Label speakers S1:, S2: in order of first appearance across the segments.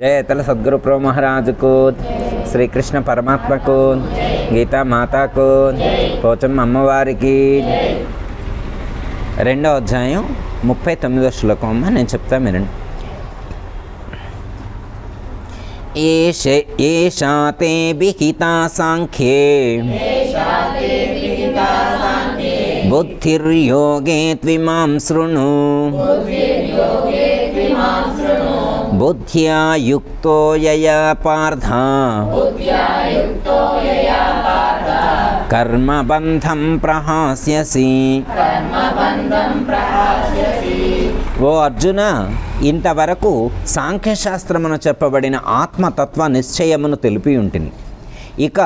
S1: జయతల Sadhguru pro మహారాజుకు, శ్రీకృష్ణ పరమాత్మకు, గీతా మాతాకు, పోచమ్మ అమ్మవారికి. 2వ అధ్యాయం 39వ శ్లోకం అమ్మ, నేను చెప్తా వినండి. ఏషా తే విహితా సాంఖ్యే బుద్ధిర్యోగే త్విమాం శృణు బుద్ధ్యా యుక్తో యయా పార్థ కర్మబంధం ప్రహాస్యసి. ఓ అర్జున, ఇంతవరకు సాంఖ్యశాస్త్రమును చెప్పబడిన ఆత్మతత్వ నిశ్చయమును తెలిపి ఉంటుంది. ఇక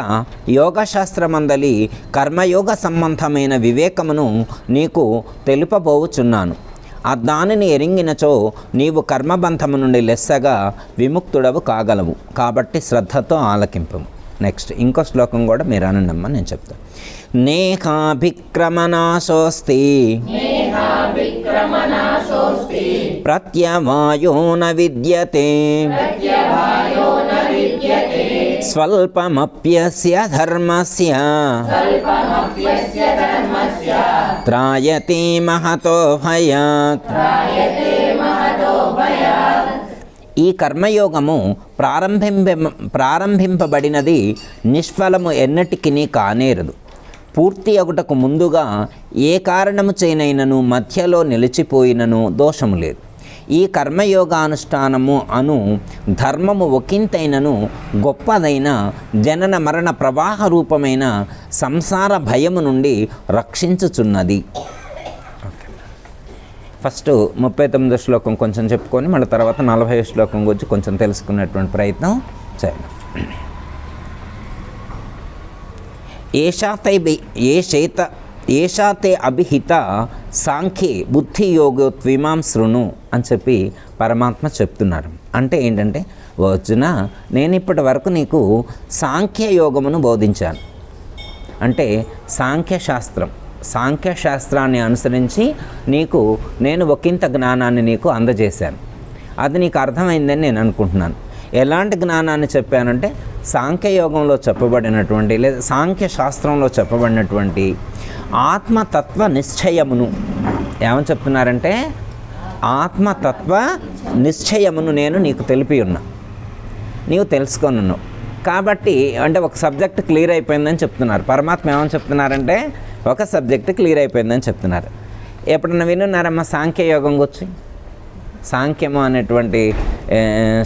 S1: యోగశాస్త్రమందలి కర్మయోగ సంబంధమైన వివేకమును నీకు తెలుపబోచున్నాను. దానిని ఎరింగినచో నీవు కర్మబంధము నుండి లెస్సగా విముక్తుడవు కాగలవు. కాబట్టి శ్రద్ధతో ఆలకింపము. నెక్స్ట్ ఇంకో శ్లోకం కూడా మీరు అనండమ్మా, నేను చెప్తాను. నేహాభిక్రమనాశోస్తి ప్రత్యవాయో న విద్యతే స్వల్పమప్యస్య ధర్మస్య త్రాయతే మహతో భయాత్. ఈ కర్మయోగము ప్రారంభింపబడినది నిష్ఫలము ఎన్నటికి కానేరదు. పూర్తి అగుటకు ముందుగా ఏ కారణము చేనైనను మధ్యలో నిలిచిపోయినను దోషము లేదు. ఈ కర్మయోగానుష్ఠానము అను ధర్మము ఒకంతైనను గొప్పదైన జనన మరణ ప్రవాహ రూపమైన సంసార భయము నుండి రక్షించుచున్నది. ఫస్ట్ 39వ శ్లోకం కొంచెం చెప్పుకొని మళ్ళీ తర్వాత 40వ శ్లోకం గురించి కొంచెం తెలుసుకునేటువంటి ప్రయత్నం చేయాలి. ఏషాతే అభిహిత సాంఖ్యే బుద్ధియోగో త్విమాం శృణు అని చెప్పి పరమాత్మ చెప్తున్నారు. అంటే ఏంటంటే, అర్జున, నేను ఇప్పటి వరకు నీకు సాంఖ్యయోగమును బోధించాను. అంటే సాంఖ్యశాస్త్రాన్ని అనుసరించి నీకు నేను ఒకంత జ్ఞానాన్ని నీకు అందజేశాను. అది నీకు అర్థమైందని నేను అనుకుంటున్నాను. ఎలాంటి జ్ఞానాన్ని చెప్పానంటే, సాంఖ్యయోగంలో చెప్పబడినటువంటి లేదా సాంఖ్యశాస్త్రంలో చెప్పబడినటువంటి ఆత్మతత్వ నిశ్చయమును ఏమని చెప్తున్నారంటే, ఆత్మతత్వ నిశ్చయమును నేను నీకు తెలిపి ఉన్నా, నీవు తెలుసుకొనున్నావు. కాబట్టి అంటే ఒక సబ్జెక్ట్ క్లియర్ అయిపోయిందని చెప్తున్నారు. పరమాత్మ ఏమని చెప్తున్నారంటే, ఒక సబ్జెక్ట్ క్లియర్ అయిపోయిందని చెప్తున్నారు. ఎప్పుడన్నా వినున్నారమ్మా సాంఖ్యయోగం గురించి? సాంఖ్యము అనేటువంటి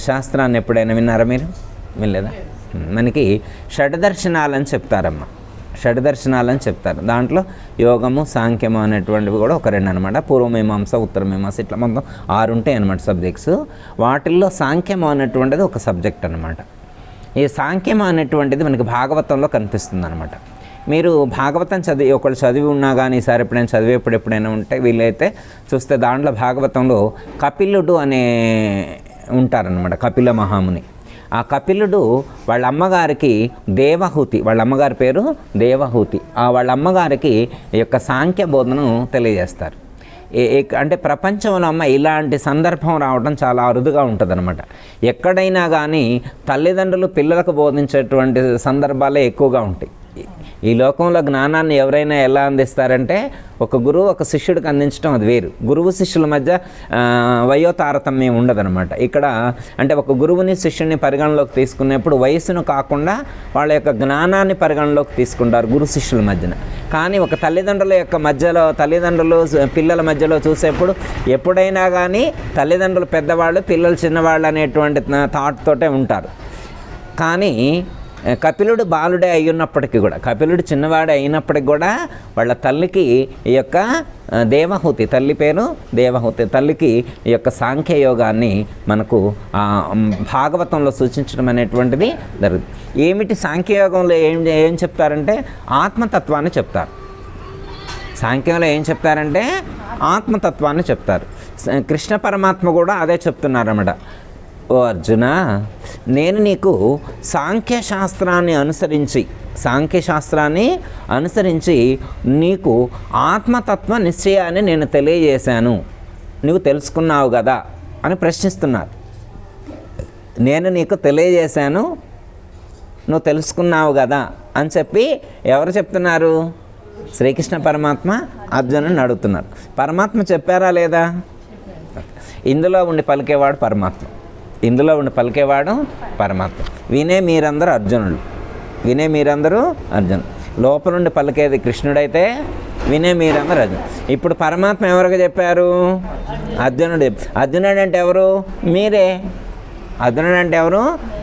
S1: శాస్త్రాన్ని ఎప్పుడైనా విన్నారా మీరు? వినలేదా? మనకి షడ్దర్శనాలని చెప్తారమ్మా, షడ్దర్శనాలని చెప్తారు. దాంట్లో యోగము సాంఖ్యము అనేటువంటివి కూడా ఒక 2 అనమాట. పూర్వమీమాంస, ఉత్తరమీమాంస, ఇట్లా మొత్తం 6 ఉంటాయి అనమాట సబ్జెక్ట్స్. వాటిల్లో సాంఖ్యము అనేటువంటిది ఒక సబ్జెక్ట్ అనమాట. ఈ సాంఖ్యము అనేటువంటిది మనకి భాగవతంలో కనిపిస్తుంది అనమాట. మీరు భాగవతం ఒకళ్ళు చదివి ఉన్నా కానీ ఈసారి ఎప్పుడైనా ఎప్పుడైనా ఉంటే వీళ్ళైతే చూస్తే దాంట్లో భాగవతంలో కపిలుడు అనే ఉంటారనమాట, కపిల మహాముని. ఆ కపిలుడు వాళ్ళ అమ్మగారికి దేవహూతి, వాళ్ళ అమ్మగారి పేరు దేవహూతి, వాళ్ళ అమ్మగారికి ఈ యొక్క సాంఖ్య బోధనను తెలియజేస్తారు. అంటే ప్రపంచంలో ఇలాంటి సందర్భం రావడం చాలా అరుదుగా ఉంటుందన్నమాట. ఎక్కడైనా కానీ తల్లిదండ్రులు పిల్లలకు బోధించేటువంటి సందర్భాలే ఎక్కువగా ఉంటాయి. ఈ లోకంలో జ్ఞానాన్ని ఎవరైనా ఎలా అందిస్తారంటే, ఒక గురువు ఒక శిష్యుడికి అందించడం అది వేరు. గురువు శిష్యుల మధ్య వయో తారతమ్యం ఉండదనమాట. ఇక్కడ అంటే ఒక గురువుని శిష్యుని పరిగణలోకి తీసుకునేప్పుడు వయసును కాకుండా వాళ్ళ యొక్క జ్ఞానాన్ని పరిగణలోకి తీసుకుంటారు గురు శిష్యుల మధ్యన. కానీ ఒక తల్లిదండ్రుల యొక్క మధ్యలో, తల్లిదండ్రులు పిల్లల మధ్యలో చూసేప్పుడు ఎప్పుడైనా కానీ తల్లిదండ్రులు పెద్దవాళ్ళు, పిల్లలు చిన్నవాళ్ళు అనేటువంటి థాట్ తోటే ఉంటారు. కానీ కపిలుడు బాలుడే అయ్యున్నప్పటికీ కూడా, కపిలుడు చిన్నవాడే అయినప్పటికి కూడా వాళ్ళ తల్లికి ఈ యొక్క దేవహూతి, తల్లి పేరు దేవహూతి, తల్లికి ఈ యొక్క సాంఖ్యయోగాన్ని మనకు భాగవతంలో సూచించడం అనేటువంటిది జరుగుతుంది. ఏమిటి సాంఖ్యయోగంలో ఏం చెప్తారంటే ఆత్మతత్వాన్ని చెప్తారు. సాంఖ్యంలో ఏం చెప్తారంటే ఆత్మతత్వాన్ని చెప్తారు. కృష్ణ పరమాత్మ కూడా అదే చెప్తున్నారన్నమాట. ఓ అర్జున, నేను నీకు సాంఖ్యశాస్త్రాన్ని అనుసరించి నీకు ఆత్మతత్వ నిశ్చయాన్ని నేను తెలియజేశాను, నువ్వు తెలుసుకున్నావు కదా అని ప్రశ్నిస్తున్నారు. నేను నీకు తెలియజేశాను, నువ్వు తెలుసుకున్నావు కదా అని చెప్పి ఎవరు చెప్తున్నారు? శ్రీకృష్ణ పరమాత్మ అర్జునుని అడుగుతున్నారు. పరమాత్మ చెప్పారా లేదా? ఇందులో ఉండి పలికేవాడు పరమాత్మ, ఇందులో ఉండి పలికేవాడు పరమాత్మ. వినే మీరందరూ అర్జునులు, వినే మీరందరూ అర్జునులు. లోపల నుండి పలికేది కృష్ణుడైతే వినే మీరందరూ అర్జునుడు. ఇప్పుడు పరమాత్మ ఎవరికి చెప్పారు? అర్జునుడు. అర్జునుడు అంటే ఎవరు? మీరే. అర్జునుడు అంటే ఎవరు?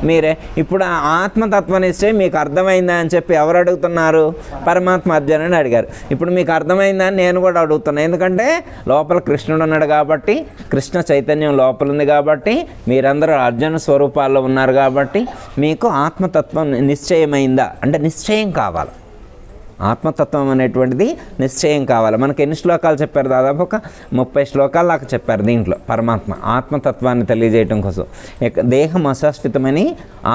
S1: మీరే. ఇప్పుడు ఆ ఆత్మతత్వ నిశ్చయం మీకు అర్థమైందా అని చెప్పి ఎవరు అడుగుతున్నారు? పరమాత్మ అర్జునుడిని అడిగారు. ఇప్పుడు మీకు అర్థమైందా అని నేను కూడా అడుగుతున్నాను. ఎందుకంటే లోపల కృష్ణుడు ఉన్నాడు కాబట్టి, కృష్ణ చైతన్యం లోపల ఉంది కాబట్టి, మీరందరూ అర్జున స్వరూపాల్లో ఉన్నారు కాబట్టి మీకు ఆత్మతత్వం నిశ్చయమైందా అంటే నిశ్చయం కావాలి. ఆత్మతత్వం అనేటువంటిది నిశ్చయం కావాలి. మనకి ఎన్ని శ్లోకాలు చెప్పారు? దాదాపు ఒక 30 శ్లోకాలు దాకా చెప్పారు దీంట్లో పరమాత్మ ఆత్మతత్వాన్ని తెలియజేయటం కోసం. దేహం అశాశ్వతమని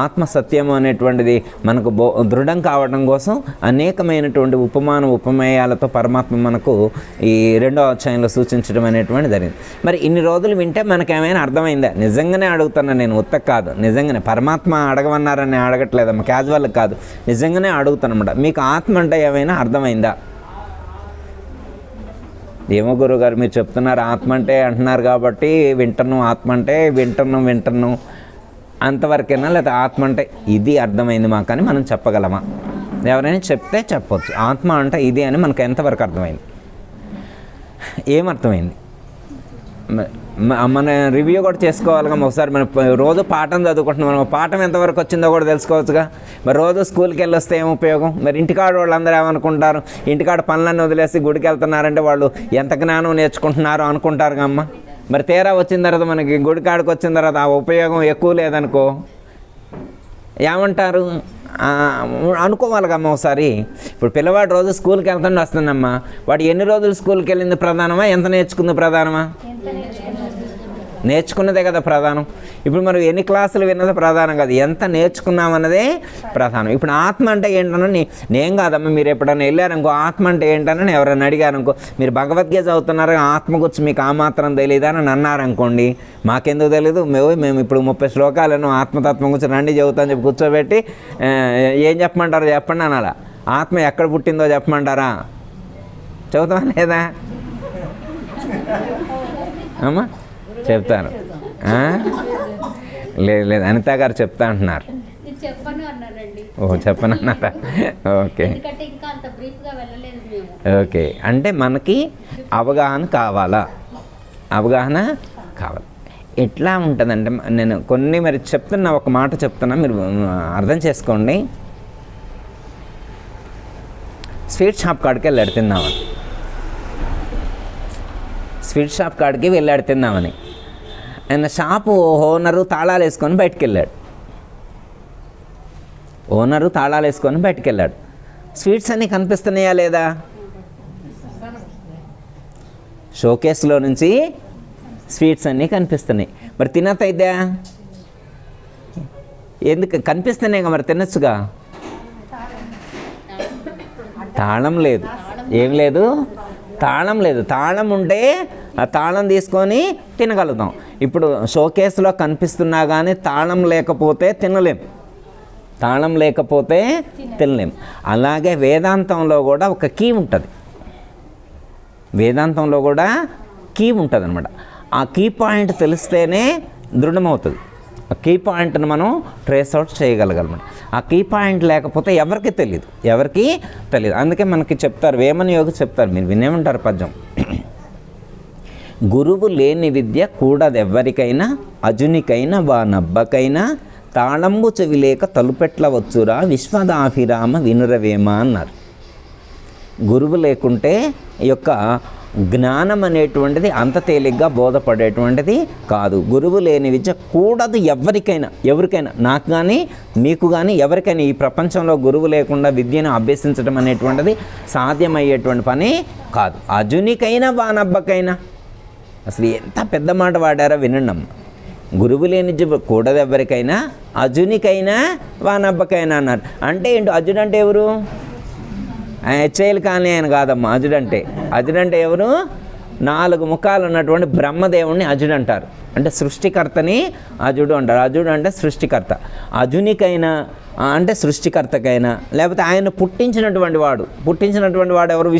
S1: ఆత్మ సత్యము అనేటువంటిది మనకు దృఢం కావడం కోసం అనేకమైనటువంటి ఉపమేయాలతో పరమాత్మ మనకు ఈ 2వ అధ్యాయంలో సూచించడం అనేటువంటి జరిగింది. మరి ఇన్ని రోజులు వింటే మనకేమైనా అర్థమైందా? నిజంగానే అడుగుతున్నా నేను, ఉత్తకు కాదు. నిజంగానే పరమాత్మ అడగమన్నారని అడగట్లేదమ్మా, క్యాజువల్ కాదు, నిజంగానే అడుగుతానమాట. మీకు ఆత్మ అంటే ఏమైనా అర్థమైందా? ఏమో గురువుగారు మీరు చెప్తున్నారు ఆత్మ అంటే అంటున్నారు కాబట్టి వింటను, ఆత్మ అంటే వింటను అంతవరకైనా, లేదా ఆత్మ అంటే ఇది అర్థమైంది మాకు అని మనం చెప్పగలమా? ఎవరైనా చెప్తే చెప్పవచ్చు. ఆత్మ అంటే ఇది అని మనకు ఎంతవరకు అర్థమైంది? ఏమర్థమైంది? మన రివ్యూ కూడా చేసుకోవాలిగా ఒకసారి. మనం రోజు పాఠం చదువుకుంటున్నాం, మనం పాఠం ఎంతవరకు వచ్చిందో కూడా తెలుసుకోవచ్చుగా. మరి రోజు స్కూల్కి వెళ్ళి వస్తే ఏం ఉపయోగం? మరి ఇంటికాడ వాళ్ళందరూ ఏమనుకుంటారు? ఇంటికాడ పనులన్నీ వదిలేసి గుడికి వెళ్తున్నారంటే వాళ్ళు ఎంత జ్ఞానం నేర్చుకుంటున్నారో అనుకుంటారు అమ్మ. మరి తీరా వచ్చిన తర్వాత మనకి గుడికాడికి వచ్చిన తర్వాత ఆ ఉపయోగం ఎక్కువ లేదనుకో ఏమంటారు? అనుకోవాలిగమ్మ ఒకసారి. ఇప్పుడు పిల్లవాడు రోజు స్కూల్కి వెళ్తాను వస్తుందమ్మా, వాడు ఎన్ని రోజులు స్కూల్కి వెళ్ళింది ప్రధానమా, ఎంత నేర్చుకుంది ప్రధానమా? నేర్చుకున్నదే కదా ప్రధానం. ఇప్పుడు మనం ఎన్ని క్లాసులు విన్నది ప్రధానం కాదు, ఎంత నేర్చుకున్నామన్నదే ప్రధానం. ఇప్పుడు ఆత్మ అంటే ఏంటని నేను కాదమ్మా, మీరు ఎప్పుడైనా వెళ్ళారనుకో ఆత్మ అంటే ఏంటని ఎవరైనా అడిగారనుకో, మీరు భగవద్గీత చదువుతున్నారు ఆత్మ గురించి మీకు ఆ మాత్రం తెలియదని అన్నారనుకోండి, మాకెందుకు తెలీదు, మేము ఇప్పుడు 30 శ్లోకాలను ఆత్మతత్వం గురించి రండి చెబుతాను చెప్పి కూర్చోబెట్టి ఏం చెప్పమంటారు చెప్పండి అని. అలా ఆత్మ ఎక్కడ పుట్టిందో చెప్పమంటారా? చెబుతామా లేదా అమ్మా? చెప్తాను. లేదు అనిత గారు చెప్తా అంటున్నారు. ఓ చెప్పనన్నారా? Okay okay. అంటే మనకి అవగాహన కావాలా? అవగాహన కావాలి. ఎట్లా ఉంటుందంటే నేను కొన్ని మరి చెప్తున్నా, ఒక మాట చెప్తున్నా మీరు అర్థం చేసుకోండి. స్వీట్ షాప్ కాడికి వెళ్ళాడు తిందామని, స్వీట్ షాప్ కాడికి వెళ్ళాడు తిందామని. ఆయన షాపు ఓనరు తాళాలు వేసుకొని బయటికి వెళ్ళాడు. ఓనరు తాళాలు వేసుకొని బయటికి వెళ్ళాడు. స్వీట్స్ అన్నీ కనిపిస్తున్నాయా లేదా? షోకేస్లో నుంచి స్వీట్స్ అన్నీ కనిపిస్తున్నాయి. మరి తినతైద్దా? ఎందుకు కనిపిస్తున్నాయి కదా, మరి తినచ్చుగా. తాళం లేదు, ఏం లేదు, తాళం లేదు. తాళం ఉంటే ఆ తాళం తీసుకొని తినగలుగుతాం. ఇప్పుడు షోకేస్లో కనిపిస్తున్నా కానీ తాళం లేకపోతే తినలేం, తాళం లేకపోతే తినలేం. అలాగే వేదాంతంలో కూడా ఒక కీ ఉంటుంది, వేదాంతంలో కూడా కీ ఉంటుంది అనమాట. ఆ కీ పాయింట్ తెలిస్తేనే దృఢమవుతుంది. ఆ కీ పాయింట్ని మనం ట్రేస్ అవుట్ చేయగలగలమాట. ఆ కీ పాయింట్ లేకపోతే ఎవరికి తెలియదు, ఎవరికి తెలియదు. అందుకే మనకి చెప్తారు, వేమన యోగి చెప్తారు, మీరు వినేమంటారు పద్యం. గురువు లేని విద్య కూడదెవ్వరికైనా, అజునికైనా వా నబ్బకైనా, తాళంబు చెవి లేక తలుపెట్ల వచ్చురా విశ్వదాభిరామ వినురవేమ అన్నారు. గురువు లేకుంటే ఈ యొక్క జ్ఞానం అనేటువంటిది అంత తేలిగ్గా బోధపడేటువంటిది కాదు. గురువు లేని విద్య కూడదు ఎవరికైనా, ఎవరికైనా, నాకు కానీ మీకు కానీ ఎవరికైనా ఈ ప్రపంచంలో గురువు లేకుండా విద్యను అభ్యసించడం అనేటువంటిది సాధ్యమయ్యేటువంటి పని కాదు. అజునికైనా వానబ్బకైనా, అసలు ఎంత పెద్ద మాట వాడారో వినండి. గురువు లేని కూడదు ఎవరికైనా, అజునికైనా వానబ్బకైనా అన్నారు. అంటే ఏంటి? అజుడు అంటే ఎవరు? హెచ్ఐలు కానీ ఆయన కాదమ్మా. అజుడంటే ఎవరు? 4 ముఖాలు ఉన్నటువంటి బ్రహ్మదేవుణ్ణి అజుడు అంటారు. అంటే సృష్టికర్తని అజుడు అంటారు. అజుడు అంటే సృష్టికర్త. అజునికైనా అంటే సృష్టికర్తకైనా, లేకపోతే ఆయన పుట్టించినటువంటి వాడు ఎవరు?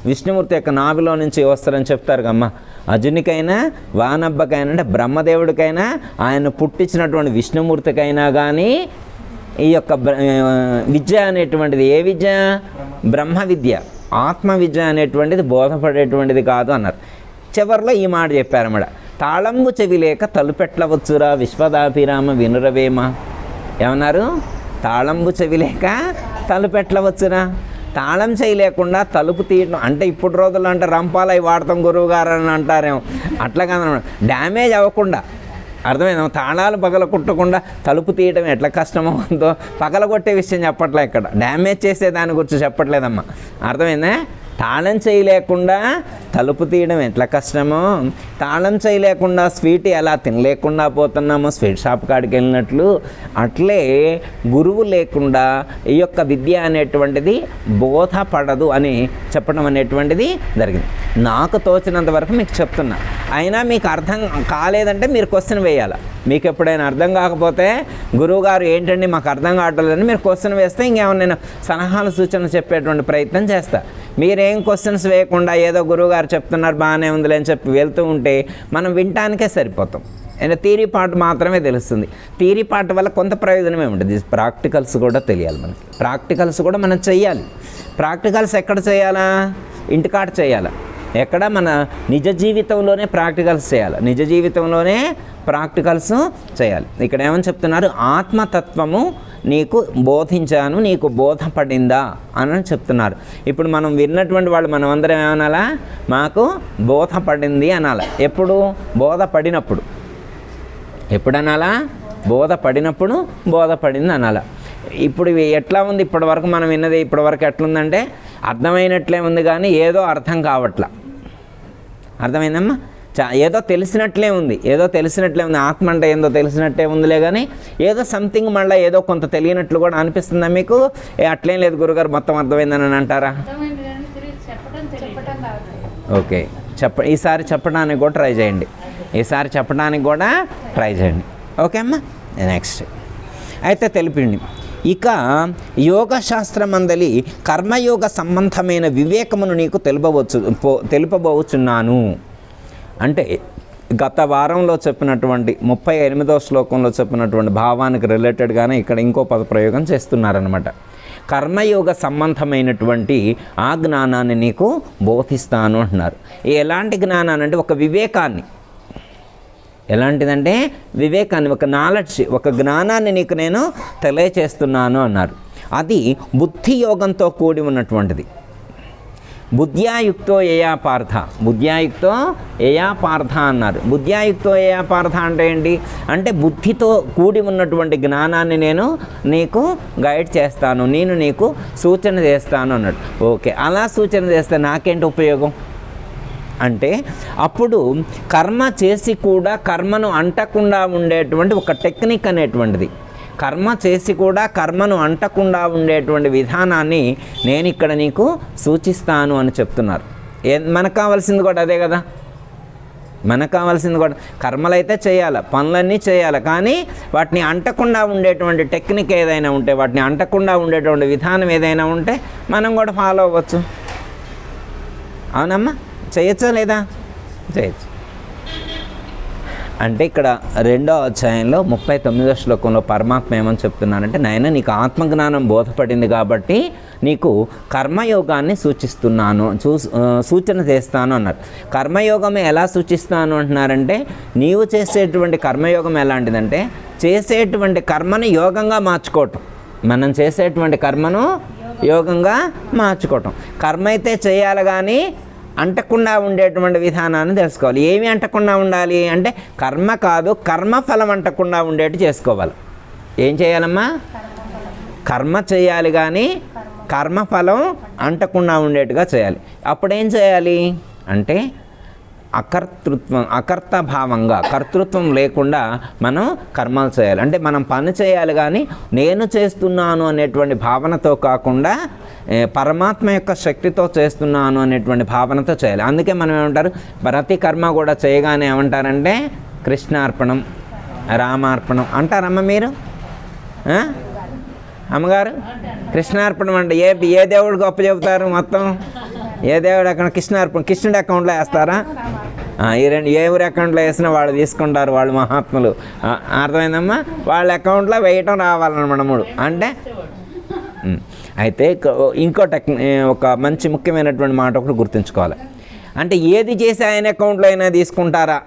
S1: విష్ణుమూర్తి యొక్క నాభిలో నుంచి వస్తారని చెప్తారు కమ్మ. అజునికైనా వానబ్బకైనా అంటే బ్రహ్మదేవుడికైనా ఆయన పుట్టించినటువంటి విష్ణుమూర్తికైనా కానీ ఈ యొక్క విద్య అనేటువంటిది ఏ విద్య? బ్రహ్మ విద్య, ఆత్మ విద్య అనేటువంటిది బోధపడేటువంటిది కాదు అన్నారు. చివరిలో ఈ మాట చెప్పారన్నమాట. తాళంబు చెవి లేక తలుపెట్లవచ్చురా విశ్వదాభిరామ వినురవేమ. ఏమన్నారు? తాళంబు చెవి లేక తలుపెట్లవచ్చురా. తాళం చేయలేకుండా తలుపు తీయడం అంటే ఇప్పుడు రోజుల్లో అంటే రంపాలు అవి వాడతాం గురువు గారు అని అంటారేమో. అట్లా కాదనమాట. డ్యామేజ్ అవ్వకుండా, అర్థమైందా? తాళాలు పగలగొట్టకుండా తలుపు తీయడం ఎట్లా కష్టమో ఉందో పగలగొట్టే విషయం చెప్పట్లే ఇక్కడ, డ్యామేజ్ చేసే దాని గురించి చెప్పట్లేదమ్మా. అర్థమైందా? తాళం చేయలేకుండా తలుపు తీయడం ఎట్లా కష్టమో, తాళం చేయలేకుండా స్వీట్ ఎలా తినలేకుండా పోతున్నామో స్వీట్ షాప్ కాడికి వెళ్ళినట్లు, అట్లే గురువు లేకుండా ఈ యొక్క విద్య అనేటువంటిది బోధపడదు అని చెప్పడం అనేటువంటిది జరిగింది. నాకు తోచినంత వరకు మీకు చెప్తున్నా. అయినా మీకు అర్థం కాలేదంటే మీరు క్వశ్చన్ వేయాలి. మీకు ఎప్పుడైనా అర్థం కాకపోతే గురువుగారు ఏంటండి మాకు అర్థం కావట్లేదని మీరు క్వశ్చన్ వేస్తే ఇంకేమైనా నేను సలహాలు సూచనలు చెప్పేటువంటి ప్రయత్నం చేస్తా. మీరేం క్వశ్చన్స్ వేయకుండా ఏదో గురువుగారు చెప్తున్నారు బాగానే ఉందిలే అని చెప్పి వెళ్తూ ఉంటే మనం వినటానికే సరిపోతాం. అయినా థియరీ పార్ట్ మాత్రమే తెలుస్తుంది. థియరీ పార్ట్ వల్ల కొంత ప్రయోజనమే ఉంటుంది. ప్రాక్టికల్స్ కూడా తెలియాలి మనకి. ప్రాక్టికల్స్ కూడా మనం చెయ్యాలి. ప్రాక్టికల్స్ ఎక్కడ చేయాలా? ఇంటికాడ చేయాలా? ఎక్కడ? మన నిజ జీవితంలోనే ప్రాక్టికల్స్ చేయాలి. నిజ జీవితంలోనే ప్రాక్టికల్స్ చేయాలి. ఇక్కడ ఏమని చెప్తున్నారు? ఆత్మతత్వము నీకు బోధించాను, నీకు బోధపడిందా అని చెప్తున్నారు. ఇప్పుడు మనం విన్నటువంటి వాళ్ళు మనం అందరం ఏమనాలా? మాకు బోధపడింది అనాలి. ఎప్పుడు? బోధపడినప్పుడు. ఎప్పుడనాలా? బోధపడినప్పుడు బోధపడింది అనాలా. ఇప్పుడు ఎట్లా ఉంది ఇప్పటివరకు మనం విన్నది? ఇప్పటివరకు ఎట్లుందంటే అర్థమైనట్లే ఉంది కానీ ఏదో అర్థం కావట్లా. అర్థమైందమ్మా? ఏదో తెలిసినట్లే ఉంది, ఆత్మ అంటే ఏందో తెలిసినట్టే ఉందిలే కానీ ఏదో సంథింగ్ మళ్ళీ ఏదో కొంత తెలియనట్లు కూడా అనిపిస్తుందా మీకు? అట్లేం లేదు గురుగారు మొత్తం అర్థమైందని అంటారా? ఓకే, ఈసారి చెప్పడానికి కూడా ట్రై చేయండి. ఓకే అమ్మా. నెక్స్ట్ అయితే తెలిపిండి. ఇక యోగశాస్త్రమందలి కర్మయోగ సంబంధమైన వివేకమును నీకు తెలుపబోచున్నాను. అంటే గత వారంలో చెప్పినటువంటి 38వ శ్లోకంలో చెప్పినటువంటి భావానికి రిలేటెడ్గానే ఇక్కడ ఇంకో పదప్రయోగం చేస్తున్నారనమాట. కర్మయోగ సంబంధమైనటువంటి ఆ జ్ఞానాన్ని నీకు బోధిస్తాను అంటున్నారు. ఎలాంటి జ్ఞానాన్ని అంటే ఒక వివేకాన్ని, ఎలాంటిదంటే వివేకాన్ని, ఒక నాలెడ్జ్, ఒక జ్ఞానాన్ని నీకు నేను తెలియచేస్తున్నాను అన్నారు. అది బుద్ధి యోగంతో కూడి ఉన్నటువంటిది. బుద్ధ్యాయుక్తో యయా పార్థ అన్నారు. బుద్ధ్యాయుక్తో యయా పార్థ అంటే ఏంటి అంటే బుద్ధితో కూడి ఉన్నటువంటి జ్ఞానాన్ని నేను నీకు గైడ్ చేస్తాను, నేను నీకు సూచన చేస్తాను అన్నాడు. ఓకే, అలా సూచన చేస్తే నాకేంటి ఉపయోగం అంటే అప్పుడు కర్మ చేసి కూడా కర్మను అంటకుండా ఉండేటువంటి ఒక టెక్నిక్ అనేటువంటిది, కర్మ చేసి కూడా కర్మను అంటకుండా ఉండేటువంటి విధానాన్ని నేను ఇక్కడ నీకు సూచిస్తాను అని చెప్తున్నారు. మనకు కావాల్సింది కూడా అదే కదా. మనకు కావాల్సింది కూడా కర్మలైతే చేయాలి, పనులన్నీ చేయాలి, కానీ వాటిని అంటకుండా ఉండేటువంటి టెక్నిక్ ఏదైనా ఉంటే, వాటిని అంటకుండా ఉండేటువంటి విధానం ఏదైనా ఉంటే మనం కూడా ఫాలో అవ్వచ్చు. అవునమ్మా? చేయొచ్చా లేదా? చేయొచ్చు. అంటే ఇక్కడ 2వ అధ్యాయంలో 39వ శ్లోకంలో పరమాత్మ ఏమని చెప్తున్నానంటే, నాయన నీకు ఆత్మజ్ఞానం బోధపడింది కాబట్టి నీకు కర్మయోగాన్ని సూచన చేస్తాను అన్నారు. కర్మయోగమే ఎలా సూచిస్తాను అంటున్నారంటే, నీవు చేసేటువంటి కర్మయోగం ఎలాంటిదంటే చేసేటువంటి కర్మను యోగంగా మార్చుకోవటం. మనం చేసేటువంటి కర్మను యోగంగా మార్చుకోవటం. కర్మ అయితే చేయాలి కానీ అంటకుండా ఉండేటువంటి విధానాన్ని తెలుసుకోవాలి. ఏమి అంటకుండా ఉండాలి అంటే కర్మ కాదు, కర్మఫలం అంటకుండా ఉండేట్టు చేసుకోవాలి. ఏం చేయాలమ్మా? కర్మ చేయాలి కానీ కర్మఫలం అంటకుండా ఉండేట్టుగా చేయాలి. అప్పుడేం చేయాలి అంటే అకర్తభావంగా, కర్తృత్వం లేకుండా మనం కర్మలు చేయాలి. అంటే మనం పని చేయాలి కానీ నేను చేస్తున్నాను అనేటువంటి భావనతో కాకుండా పరమాత్మ యొక్క శక్తితో చేస్తున్నాను అనేటువంటి భావనతో చేయాలి. అందుకే మనం ఏమంటారు, ప్రతి కర్మ కూడా చేయగానే ఏమంటారంటే కృష్ణార్పణం, రామార్పణం అంటారమ్మ మీరు? అమ్మగారు కృష్ణార్పణం అంటే ఏ దేవుడు గొప్ప చెబుతారు? మొత్తం ఏ దేవుడు అక్కడ కృష్ణార్పణం, కృష్ణుడి అకౌంట్లో వేస్తారా? ఈ రెండు ఏ ఊరి అకౌంట్లో వేసినా వాళ్ళు తీసుకుంటారు, వాళ్ళు మహాత్ములు. అర్థమైందమ్మా? వాళ్ళ అకౌంట్లో వేయటం రావాలన్నమాట మూడు అంటే. అయితే ఇంకో ఒక మంచి ముఖ్యమైనటువంటి మాట ఒకటి గుర్తుంచుకోవాలి. అంటే ఏది చేసి ఆయన అకౌంట్లో అయినా తీసుకుంటారా?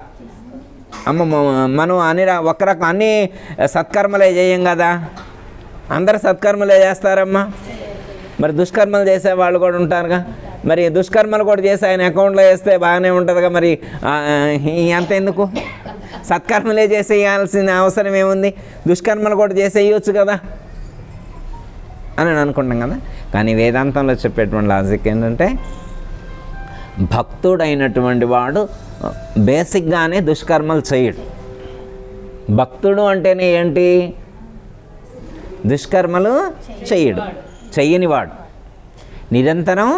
S1: అమ్మ మనం ఒక రకం అన్నీ సత్కర్మలే చేయం కదా, అందరు సత్కర్మలే చేస్తారమ్మా. మరి దుష్కర్మలు చేసే వాళ్ళు కూడా ఉంటారుగా, మరి దుష్కర్మలు కూడా చేసి ఆయన అకౌంట్లో వేస్తే బాగానే ఉంటుందిగా. మరి అంత ఎందుకు? సత్కర్మలే చేసేయాల్సిన అవసరం ఏముంది? దుష్కర్మలు కూడా చేసేయచ్చు కదా అని అనుకుంటాం కదా. కానీ వేదాంతంలో చెప్పేటువంటి లాజిక్ ఏంటంటే, భక్తుడైనటువంటి వాడు బేసిక్గానే దుష్కర్మలు చేయడు. భక్తుడు అంటేనే ఏంటి? దుష్కర్మలు చేయడు, చెయ్యనివాడు. నిరంతరం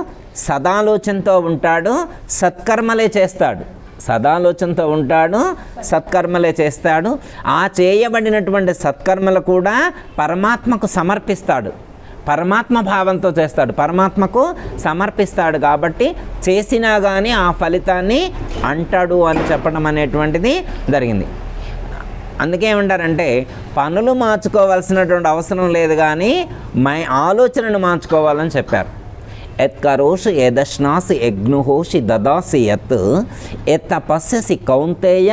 S1: సదాలోచనతో ఉంటాడు, సత్కర్మలే చేస్తాడు. సదాలోచనతో ఉంటాడు, సత్కర్మలే చేస్తాడు. ఆ చేయబడినటువంటి సత్కర్మలు కూడా పరమాత్మకు సమర్పిస్తాడు, పరమాత్మ భావంతో చేస్తాడు, పరమాత్మకు సమర్పిస్తాడు. కాబట్టి చేసినా కానీ ఆ ఫలితాన్ని అంటాడు అని చెప్పడం అనేటువంటిది జరిగింది. అందుకే ఏమంటారంటే, పనులు మార్చుకోవాల్సినటువంటి అవసరం లేదు, కానీ ఆలోచనను మార్చుకోవాలని చెప్పారు. ఎత్కరోషి యదశ్నాసి యజ్ఞుహోషి దదాసి యత్ తపస్యసి కౌంతేయ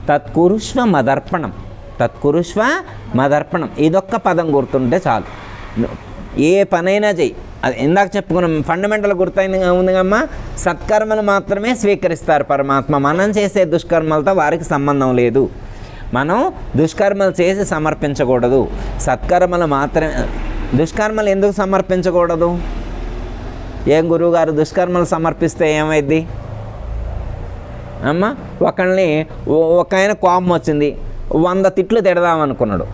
S1: తత్కురుష్వ మదర్పణం. తత్కురుష్వ మదర్పణం ఇదొక్క పదం గుర్తుంటే చాలు. ఏ పనైనా చెయ్యి. అది ఇందాక చెప్పుకున్నాం, ఫండమెంటల్ గుర్తైంది ఉందిగమ్మా. సత్కర్మలు మాత్రమే స్వీకరిస్తారు పరమాత్మ. మనం చేసే దుష్కర్మలతో వారికి సంబంధం లేదు. మనం దుష్కర్మలు చేసి సమర్పించకూడదు, సత్కర్మలు మాత్రమే. దుష్కర్మలు ఎందుకు సమర్పించకూడదు? ఏం గురువుగారు దుష్కర్మలు సమర్పిస్తే ఏమైంది అమ్మ? ఒక ఆయన కోపం వచ్చింది, 100 తిట్లు తిడదామనుకున్నాడు.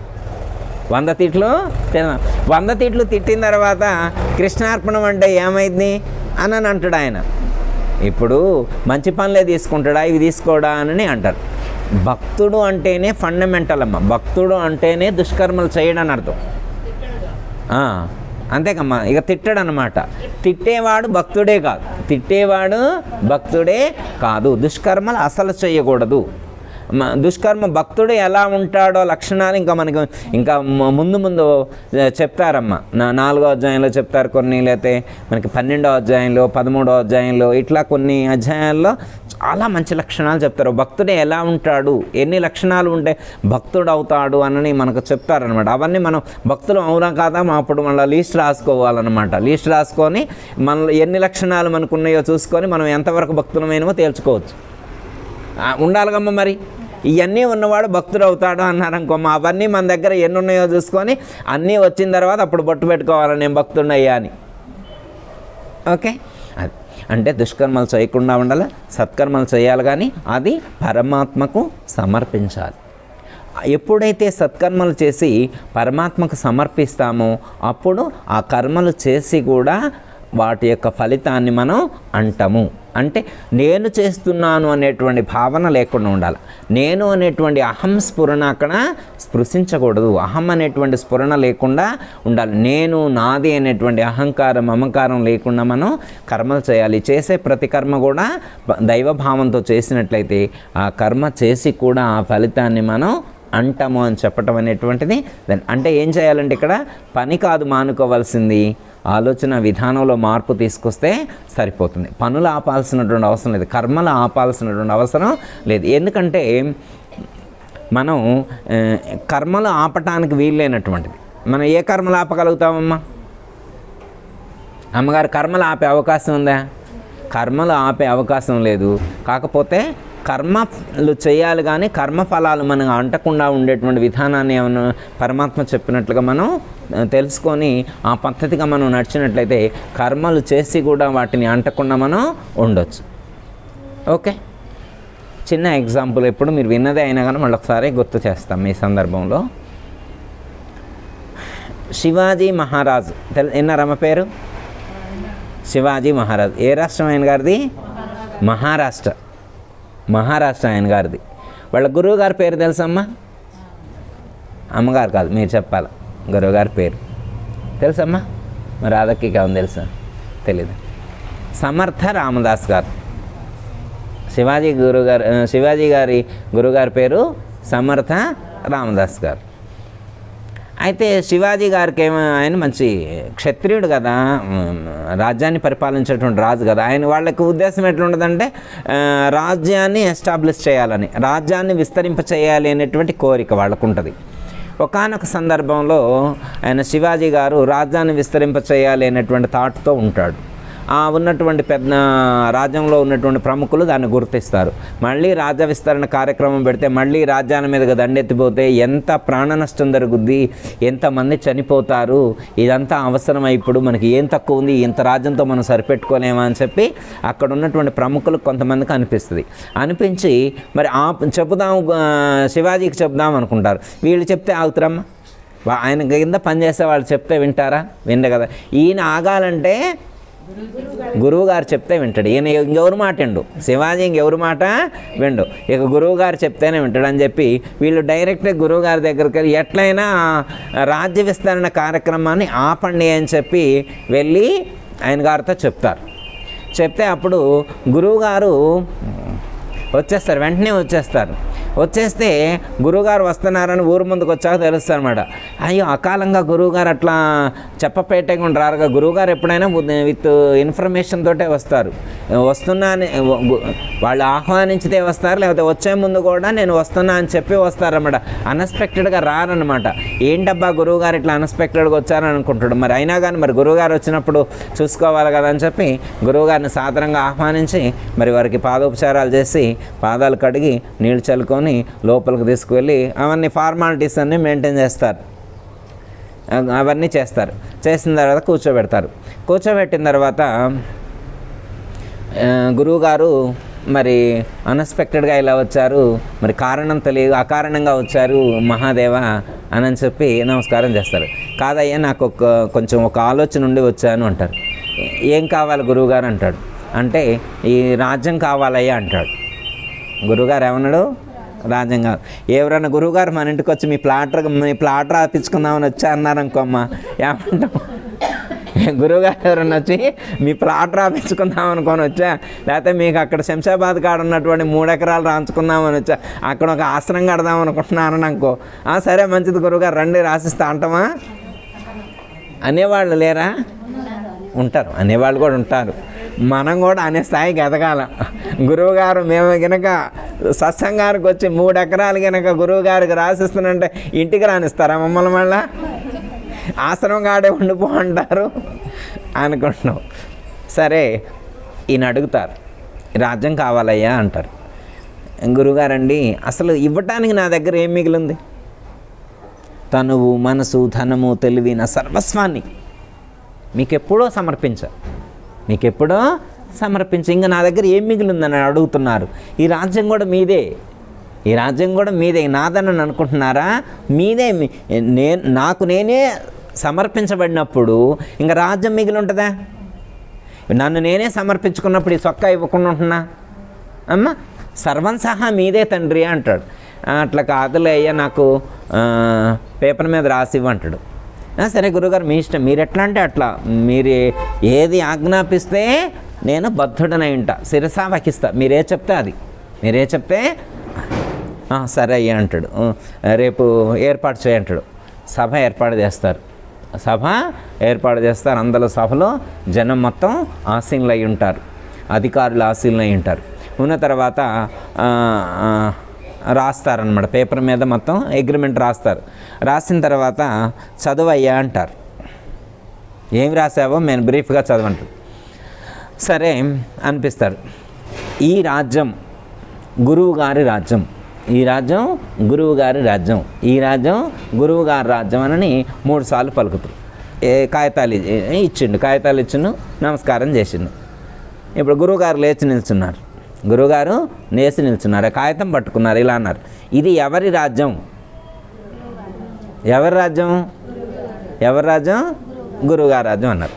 S1: 100 తిట్లు తిడదాం. 100 తిట్లు తిట్టిన తర్వాత కృష్ణార్పణం అంటే ఏమైంది అని అంటాడు ఆయన. ఇప్పుడు మంచి పనులే తీసుకుంటాడా, ఇవి తీసుకోడా అని అంటారు. భక్తుడు అంటేనే ఫండమెంటల్ అమ్మ. భక్తుడు అంటేనే దుష్కర్మలు చేయడని అర్థం. అంతేకమ్మా. ఇక తిట్టడు అనమాట. తిట్టేవాడు భక్తుడే కాదు, తిట్టేవాడు భక్తుడే కాదు. దుష్కర్మలు అసలు చేయకూడదు. దుష్కర్మ భక్తుడు ఎలా ఉంటాడో లక్షణాలు ఇంకా ముందు చెప్తారమ్మా. 4వ అధ్యాయంలో చెప్తారు కొన్ని, లేకపోతే మనకి 12వ అధ్యాయంలో, 13వ అధ్యాయంలో, ఇట్లా కొన్ని అధ్యాయాల్లో చాలా మంచి లక్షణాలు చెప్తారు. భక్తుడు ఎలా ఉంటాడు, ఎన్ని లక్షణాలు ఉంటే భక్తుడు అవుతాడు అని మనకు చెప్తారనమాట. అవన్నీ మనం భక్తులు అవునా కాదా అప్పుడు మళ్ళీ లీస్ట్ రాసుకోవాలన్నమాట. లీస్ట్ రాసుకొని మన ఎన్ని లక్షణాలు మనకు ఉన్నాయో చూసుకొని మనం ఎంతవరకు భక్తులమైనమో తేల్చుకోవచ్చు. ఉండాలిగమ్మ. మరి ఇవన్నీ ఉన్నవాడు భక్తుడు అవుతాడు అన్నారనుకోమ్మ. అవన్నీ మన దగ్గర ఎన్ని ఉన్నాయో చూసుకొని అన్నీ వచ్చిన తర్వాత అప్పుడు బొట్టు పెట్టుకోవాలి, నేను భక్తుడయ్యా అని. ఓకే, అది అంటే దుష్కర్మలు చేయకుండా ఉండాలి, సత్కర్మలు చేయాలి, కానీ అది పరమాత్మకు సమర్పించాలి. ఎప్పుడైతే సత్కర్మలు చేసి పరమాత్మకు సమర్పిస్తామో అప్పుడు ఆ కర్మలు చేసి కూడా వాటి యొక్క ఫలితాన్ని మనం అంటాము. అంటే నేను చేస్తున్నాను అనేటువంటి భావన లేకుండా ఉండాలి. నేను అనేటువంటి అహం స్ఫురణ అక్కడ స్పృశించకూడదు. అహం అనేటువంటి స్ఫురణ లేకుండా ఉండాలి. నేను, నాది అనేటువంటి అహంకారం, మమకారం లేకుండా మనం కర్మలు చేయాలి. చేసే ప్రతి కర్మ కూడా దైవభావంతో చేసినట్లయితే ఆ కర్మ చేసి కూడా ఆ ఫలితాన్ని మనం అంటాము అని చెప్పటం అనేటువంటిది. అంటే ఏం చేయాలంటే ఇక్కడ పని కాదు మానుకోవాల్సింది, ఆలోచన విధానంలో మార్పు తీసుకొస్తే సరిపోతుంది. పనులు ఆపాల్సినటువంటి అవసరం లేదు, కర్మలు ఆపాల్సినటువంటి అవసరం లేదు. ఎందుకంటే మనం కర్మలు ఆపటానికి వీల్లేనటువంటిది. మనం ఏ కర్మలు ఆపగలుగుతామమ్మా? అమ్మగారు కర్మలు ఆపే అవకాశం ఉందా? కర్మలు ఆపే అవకాశం లేదు. కాకపోతే కర్మలు చేయాలి, కానీ కర్మఫలాలు మనం అంటకుండా ఉండేటువంటి విధానాన్ని ఏమైనా పరమాత్మ చెప్పినట్లుగా మనం తెలుసుకొని ఆ పద్ధతిగా మనం నడిచినట్లయితే కర్మలు చేసి కూడా వాటిని అంటకుండా మనం ఉండొచ్చు. ఓకే, చిన్న ఎగ్జాంపుల్ ఎప్పుడు మీరు విన్నదే అయినా కానీ మళ్ళీ ఒకసారి గుర్తు చేస్తాం ఈ సందర్భంలో. శివాజీ మహారాజు విన్నారమ్మ పేరు? శివాజీ మహారాజ్. ఏ రాష్ట్రం ఆయన గారిది? మహారాష్ట్ర. మహారాష్ట్ర ఆయన గారిది. వాళ్ళ గురువు గారి పేరు తెలుసమ్మా? అమ్మగారు కాదు, మీరు చెప్పాలి. గురువు గారి పేరు తెలుసమ్మా? మరి రాధకి కావాలి తెలుసా? తెలీదు. సమర్థ రామదాస్ గారు. శివాజీ గారి గురుగారి పేరు సమర్థ రామదాస్ గారు. అయితే శివాజీ గారికి ఆయన మంచి క్షత్రియుడు కదా, రాజ్యాన్ని పరిపాలించేటువంటి రాజు కదా. ఆయన వాళ్ళకి ఉద్దేశం ఎట్లుంటుందంటే రాజ్యాన్ని ఎస్టాబ్లిష్ చేయాలని, రాజ్యాన్ని విస్తరింప చేయాలి అనేటువంటి కోరిక వాళ్ళకు ఉంటుంది. ఒకానొక సందర్భంలో ఆయన శివాజీ గారు రాజ్యాన్ని విస్తరింప చేయాలి అనేటువంటి థాట్తో ఉంటాడు. ఉన్నటువంటి పెద్ద రాజ్యంలో ఉన్నటువంటి ప్రముఖులు దాన్ని గుర్తిస్తారు. మళ్ళీ రాజ్య విస్తరణ కార్యక్రమం పెడితే మళ్ళీ రాజ్యాల మీదగా దండెత్తిపోతే ఎంత ప్రాణ నష్టం జరుగుద్ది, ఎంతమంది చనిపోతారు, ఇదంతా అవసరమా, ఇప్పుడు మనకి ఏం తక్కువ ఉంది, ఇంత రాజ్యంతో మనం సరిపెట్టుకోలేమా అని చెప్పి అక్కడ ఉన్నటువంటి ప్రముఖులు కొంతమందికి అనిపించి మరి చెబుదాం, శివాజీకి చెబుదాం అనుకుంటారు. వీళ్ళు చెప్తే ఆగుతారమ్మా? ఆయన కింద పనిచేసే వాళ్ళు చెప్తే వింటారా? వినరు కదా. ఈయన ఆగాలంటే గురువు గారు చెప్తే వింటాడు. ఈయన ఇంకెవరు మాట విండు, శివాజీ ఇంకెవరు మాట విండు, ఇక గురువు గారు చెప్తేనే వింటాడు అని చెప్పి వీళ్ళు డైరెక్ట్గా గురువు గారి దగ్గరికి వెళ్ళి ఎట్లయినా రాజ్య విస్తరణ కార్యక్రమాన్ని ఆపండి అని చెప్పి వెళ్ళి ఆయన గారితో చెప్తే అప్పుడు గురువుగారు వచ్చేస్తారు, వెంటనే వచ్చేస్తే గురువుగారు వస్తున్నారని ఊరు ముందుకు వచ్చాక తెలుస్తుంది అనమాట. అయ్యో, అకాలంగా గురువుగారు అట్లా చెప్పపేటకుండా రారుగా. గురువుగారు ఎప్పుడైనా విత్ ఇన్ఫర్మేషన్ తోటే వస్తారు. వస్తున్నా అని వాళ్ళు ఆహ్వానించితే వస్తారు, లేకపోతే వచ్చే ముందు కూడా నేను వస్తున్నా అని చెప్పి వస్తారన్నమాట. అన్ఎక్స్పెక్టెడ్గా రారన్నమాట. ఏంటబ్బా గురువుగారు ఇట్లా అన్ఎక్స్పెక్టెడ్గా వచ్చారని అనుకుంటాడు. మరి అయినా కానీ మరి గురువుగారు వచ్చినప్పుడు చూసుకోవాలి కదా అని చెప్పి గురువుగారిని సాదరంగా ఆహ్వానించి మరి వారికి పాదోపచారాలు చేసి పాదాలు కడిగి నీళ్ళు చల్లుకొని లోపలికి తీసుకువెళ్ళి అవన్నీ ఫార్మాలిటీస్ అన్నీ మెయింటైన్ చేస్తారు. అవన్నీ చేసిన తర్వాత కూర్చోబెట్టిన తర్వాత గురువుగారు మరి అన్ఎక్స్పెక్టెడ్గా ఇలా వచ్చారు, మరి కారణం తెలియదు, అకారణంగా వచ్చారు మహాదేవ అని చెప్పి నమస్కారం చేస్తారు. కాదయ్యా, నాకు కొంచెం ఒక ఆలోచన నుండి వచ్చాను అంటారు. ఏం కావాలి గురువుగారు అంటాడు. అంటే ఈ రాజ్యం కావాలయ్యా అంటాడు. గురువుగారు ఏమన్నాడు? రాజ్యం కావాలి. ఎవరైనా గురువుగారు మన ఇంటికి వచ్చి మీ ప్లాట్ రాపించుకుందామని వచ్చా అన్నారనుకోమ్మా, ఏమంటాం? గురువుగారు ఎవరన్నా వచ్చి మీ ప్లాట్ రాపించుకుందాం అనుకొని వచ్చా, లేకపోతే మీకు అక్కడ శంషాబాద్ కాడ ఉన్నటువంటి 3 ఎకరాలు రాయించుకుందామని వచ్చా, అక్కడ ఒక ఆశ్రమం కడదాం అనుకుంటున్నారని అనుకో, సరే మంచిది గురువుగారు రండి రాసిస్తా అంటామా? అనేవాళ్ళు లేరా? ఉంటారు, అనేవాళ్ళు కూడా ఉంటారు. మనం కూడా అనే స్థాయికి ఎదగాల. గురువుగారు మేము కనుక సత్సంగానికి వచ్చి 3 ఎకరాలు కనుక గురువుగారికి రాసిస్తానంటే ఇంటికి రానిస్తారా మమ్మల్ని? మళ్ళా ఆశ్రమం కాడే ఉండిపో అంటారు అనుకుంటున్నాం. సరే, ఈయన అడుగుతారు, రాజ్యం కావాలయ్యా అంటారు. గురువుగారండి, అసలు ఇవ్వటానికి నా దగ్గర ఏం మిగిలింది? తనువు, మనసు, ధనము, తెలివి, నా సర్వస్వాన్ని మీకెప్పుడో సమర్పించ, ఇంకా నా దగ్గర ఏం మిగిలిందని అడుగుతున్నారు. ఈ రాజ్యం కూడా మీదే, నాదని అనుకుంటున్నారా? మీదే. నాకు నేనే సమర్పించబడినప్పుడు ఇంకా రాజ్యం మిగిలి ఉంటుందా? నన్ను నేనే సమర్పించుకున్నప్పుడు ఈ సొక్కా ఇవ్వకుండా ఉంటున్నా? అమ్మ, సర్వం సహా మీదే తండ్రి అంటాడు. అట్లా కాదులే అయ్యా, నాకు పేపర్ మీద రాసి ఇవ్వంటాడు. సరే గురువుగారు, మీ ఇష్టం, మీరు ఎట్లా అంటే అట్లా, మీరు ఏది ఆజ్ఞాపిస్తే నేను బద్ధుడనై ఉంటా, శిరసా వహిస్తా, మీరే చెప్తే సరే అయ్యా అంటాడు. రేపు ఏర్పాటు చేయంటాడు. సభ ఏర్పాటు చేస్తారు. అందులో సభలో జనం మొత్తం ఆసీనులై ఉంటారు, అధికారులు ఆసీనులై ఉంటారు. ఉన్న తర్వాత రాస్తారనమాట, పేపర్ మీద మొత్తం అగ్రిమెంట్ రాసిన తర్వాత చదువయ్యా అంటారు. ఏం రాసావో నేను బ్రీఫ్గా చదవంటారు. సరే అనిపిస్తారు. ఈ రాజ్యం గురువుగారి రాజ్యం, ఈ రాజ్యం గురువుగారి రాజ్యం, ఈ రాజ్యం గురువుగారి రాజ్యం అని 3 సార్లు పలుకుతారు. కాగితాలు ఇచ్చిండు, నమస్కారం చేసిండు. ఇప్పుడు గురువుగారు లేచి నిల్చున్నారు. కాగితం పట్టుకున్నారు, ఇలా అన్నారు, ఇది ఎవరి రాజ్యం? ఎవరి రాజ్యం? గురువుగారి రాజ్యం అన్నారు.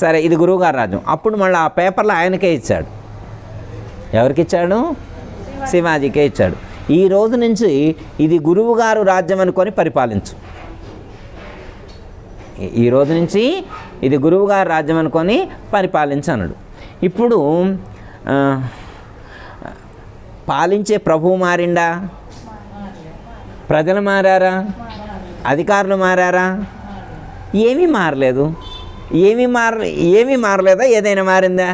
S1: సరే ఇది గురువుగారి రాజ్యం. అప్పుడు మళ్ళీ ఆ పేపర్లో ఆయనకే ఇచ్చాడు. ఎవరికి ఇచ్చాడు? శివాజీకే ఇచ్చాడు. ఈ రోజు నుంచి ఇది గురువుగారు రాజ్యం అనుకొని పరిపాలించు. ఈ రోజు నుంచి ఇది గురువుగారు రాజ్యం అనుకొని పరిపాలించు అన్నాడు. ఇప్పుడు పాలించే ప్రభువు మారిండా? ప్రజలు మారారా? అధికారులు మారారా? ఏమీ మారలేదు. ఏమీ మారలేదా? ఏదైనా మారిందా?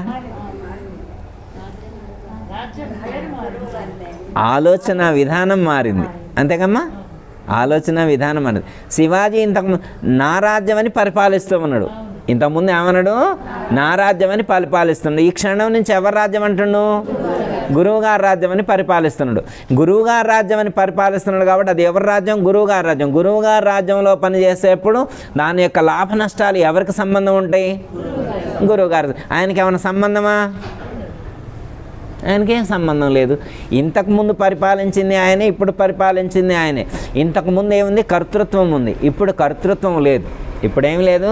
S1: ఆలోచన విధానం మారింది. అంతేకమ్మా, ఆలోచన విధానం మారింది. శివాజీ ఇంతకు నా రాజ్యం అని పరిపాలిస్తూ ఉన్నాడు. ఇంతకుముందు ఏమన్నాడు? నా రాజ్యం అని పరిపాలిస్తున్నాడు. ఈ క్షణం నుంచి ఎవరి రాజ్యం అంటుండు? గురువుగారి రాజ్యం అని పరిపాలిస్తున్నాడు. గురువుగారి రాజ్యం అని పరిపాలిస్తున్నాడు కాబట్టి అది ఎవరి రాజ్యం? గురువుగారి రాజ్యం. గురువుగారి రాజ్యంలో పనిచేసేప్పుడు దాని యొక్క లాభ నష్టాలు ఎవరికి సంబంధం ఉంటాయి? గురువుగారు. ఆయనకి ఏమైనా సంబంధమా? ఆయనకేం సంబంధం లేదు. ఇంతకుముందు పరిపాలించింది ఆయనే, ఇప్పుడు పరిపాలించింది ఆయనే. ఇంతకుముందు ఏముంది? కర్తృత్వం ఉంది. ఇప్పుడు కర్తృత్వం లేదు. ఇప్పుడేం లేదు?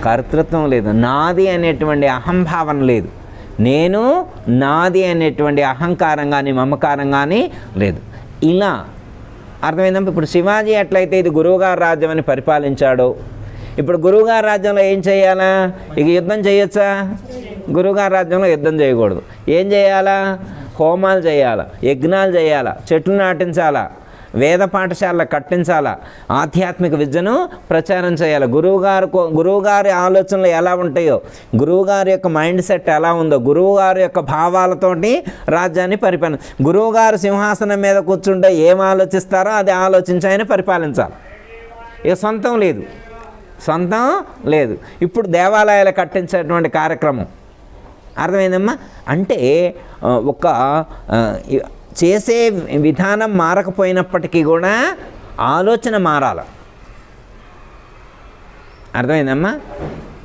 S1: కర్తృత్వం లేదు. నాది అనేటువంటి అహంభావన లేదు. నేను నాది అనేటువంటి అహంకారం కానీ మమకారం కానీ లేదు. ఇలా అర్థమైందా? ఇప్పుడు శివాజీ ఎట్లయితే ఇది గురువుగారి రాజ్యం అని పరిపాలించాడో, ఇప్పుడు గురువుగారి రాజ్యంలో ఏం చేయాలా? ఇక యుద్ధం చేయొచ్చా? గురువుగారి రాజ్యంలో యుద్ధం చేయకూడదు. ఏం చేయాలా? హోమాలు చేయాలా, యజ్ఞాలు చేయాలా, చెట్లు నాటించాలా, వేద పాఠశాల కట్టించాలా, ఆధ్యాత్మిక విద్యను ప్రచారం చేయాలి. గురువుగారి ఆలోచనలు ఎలా ఉంటాయో, గురువుగారి యొక్క మైండ్ సెట్ ఎలా ఉందో, గురువుగారి యొక్క భావాలతోటి రాజ్యాన్ని పరిపాలన. గురువుగారు సింహాసనం మీద కూర్చుంటే ఏం ఆలోచిస్తారో అది ఆలోచించి ఆయన పరిపాలించాలి. ఇక సొంతం లేదు. ఇప్పుడు దేవాలయాలు కట్టించేటువంటి కార్యక్రమం అర్థమైందమ్మా. అంటే ఒక చేసే విధానం మారకపోయినప్పటికీ కూడా ఆలోచన మారాలి. అర్థమైందమ్మా.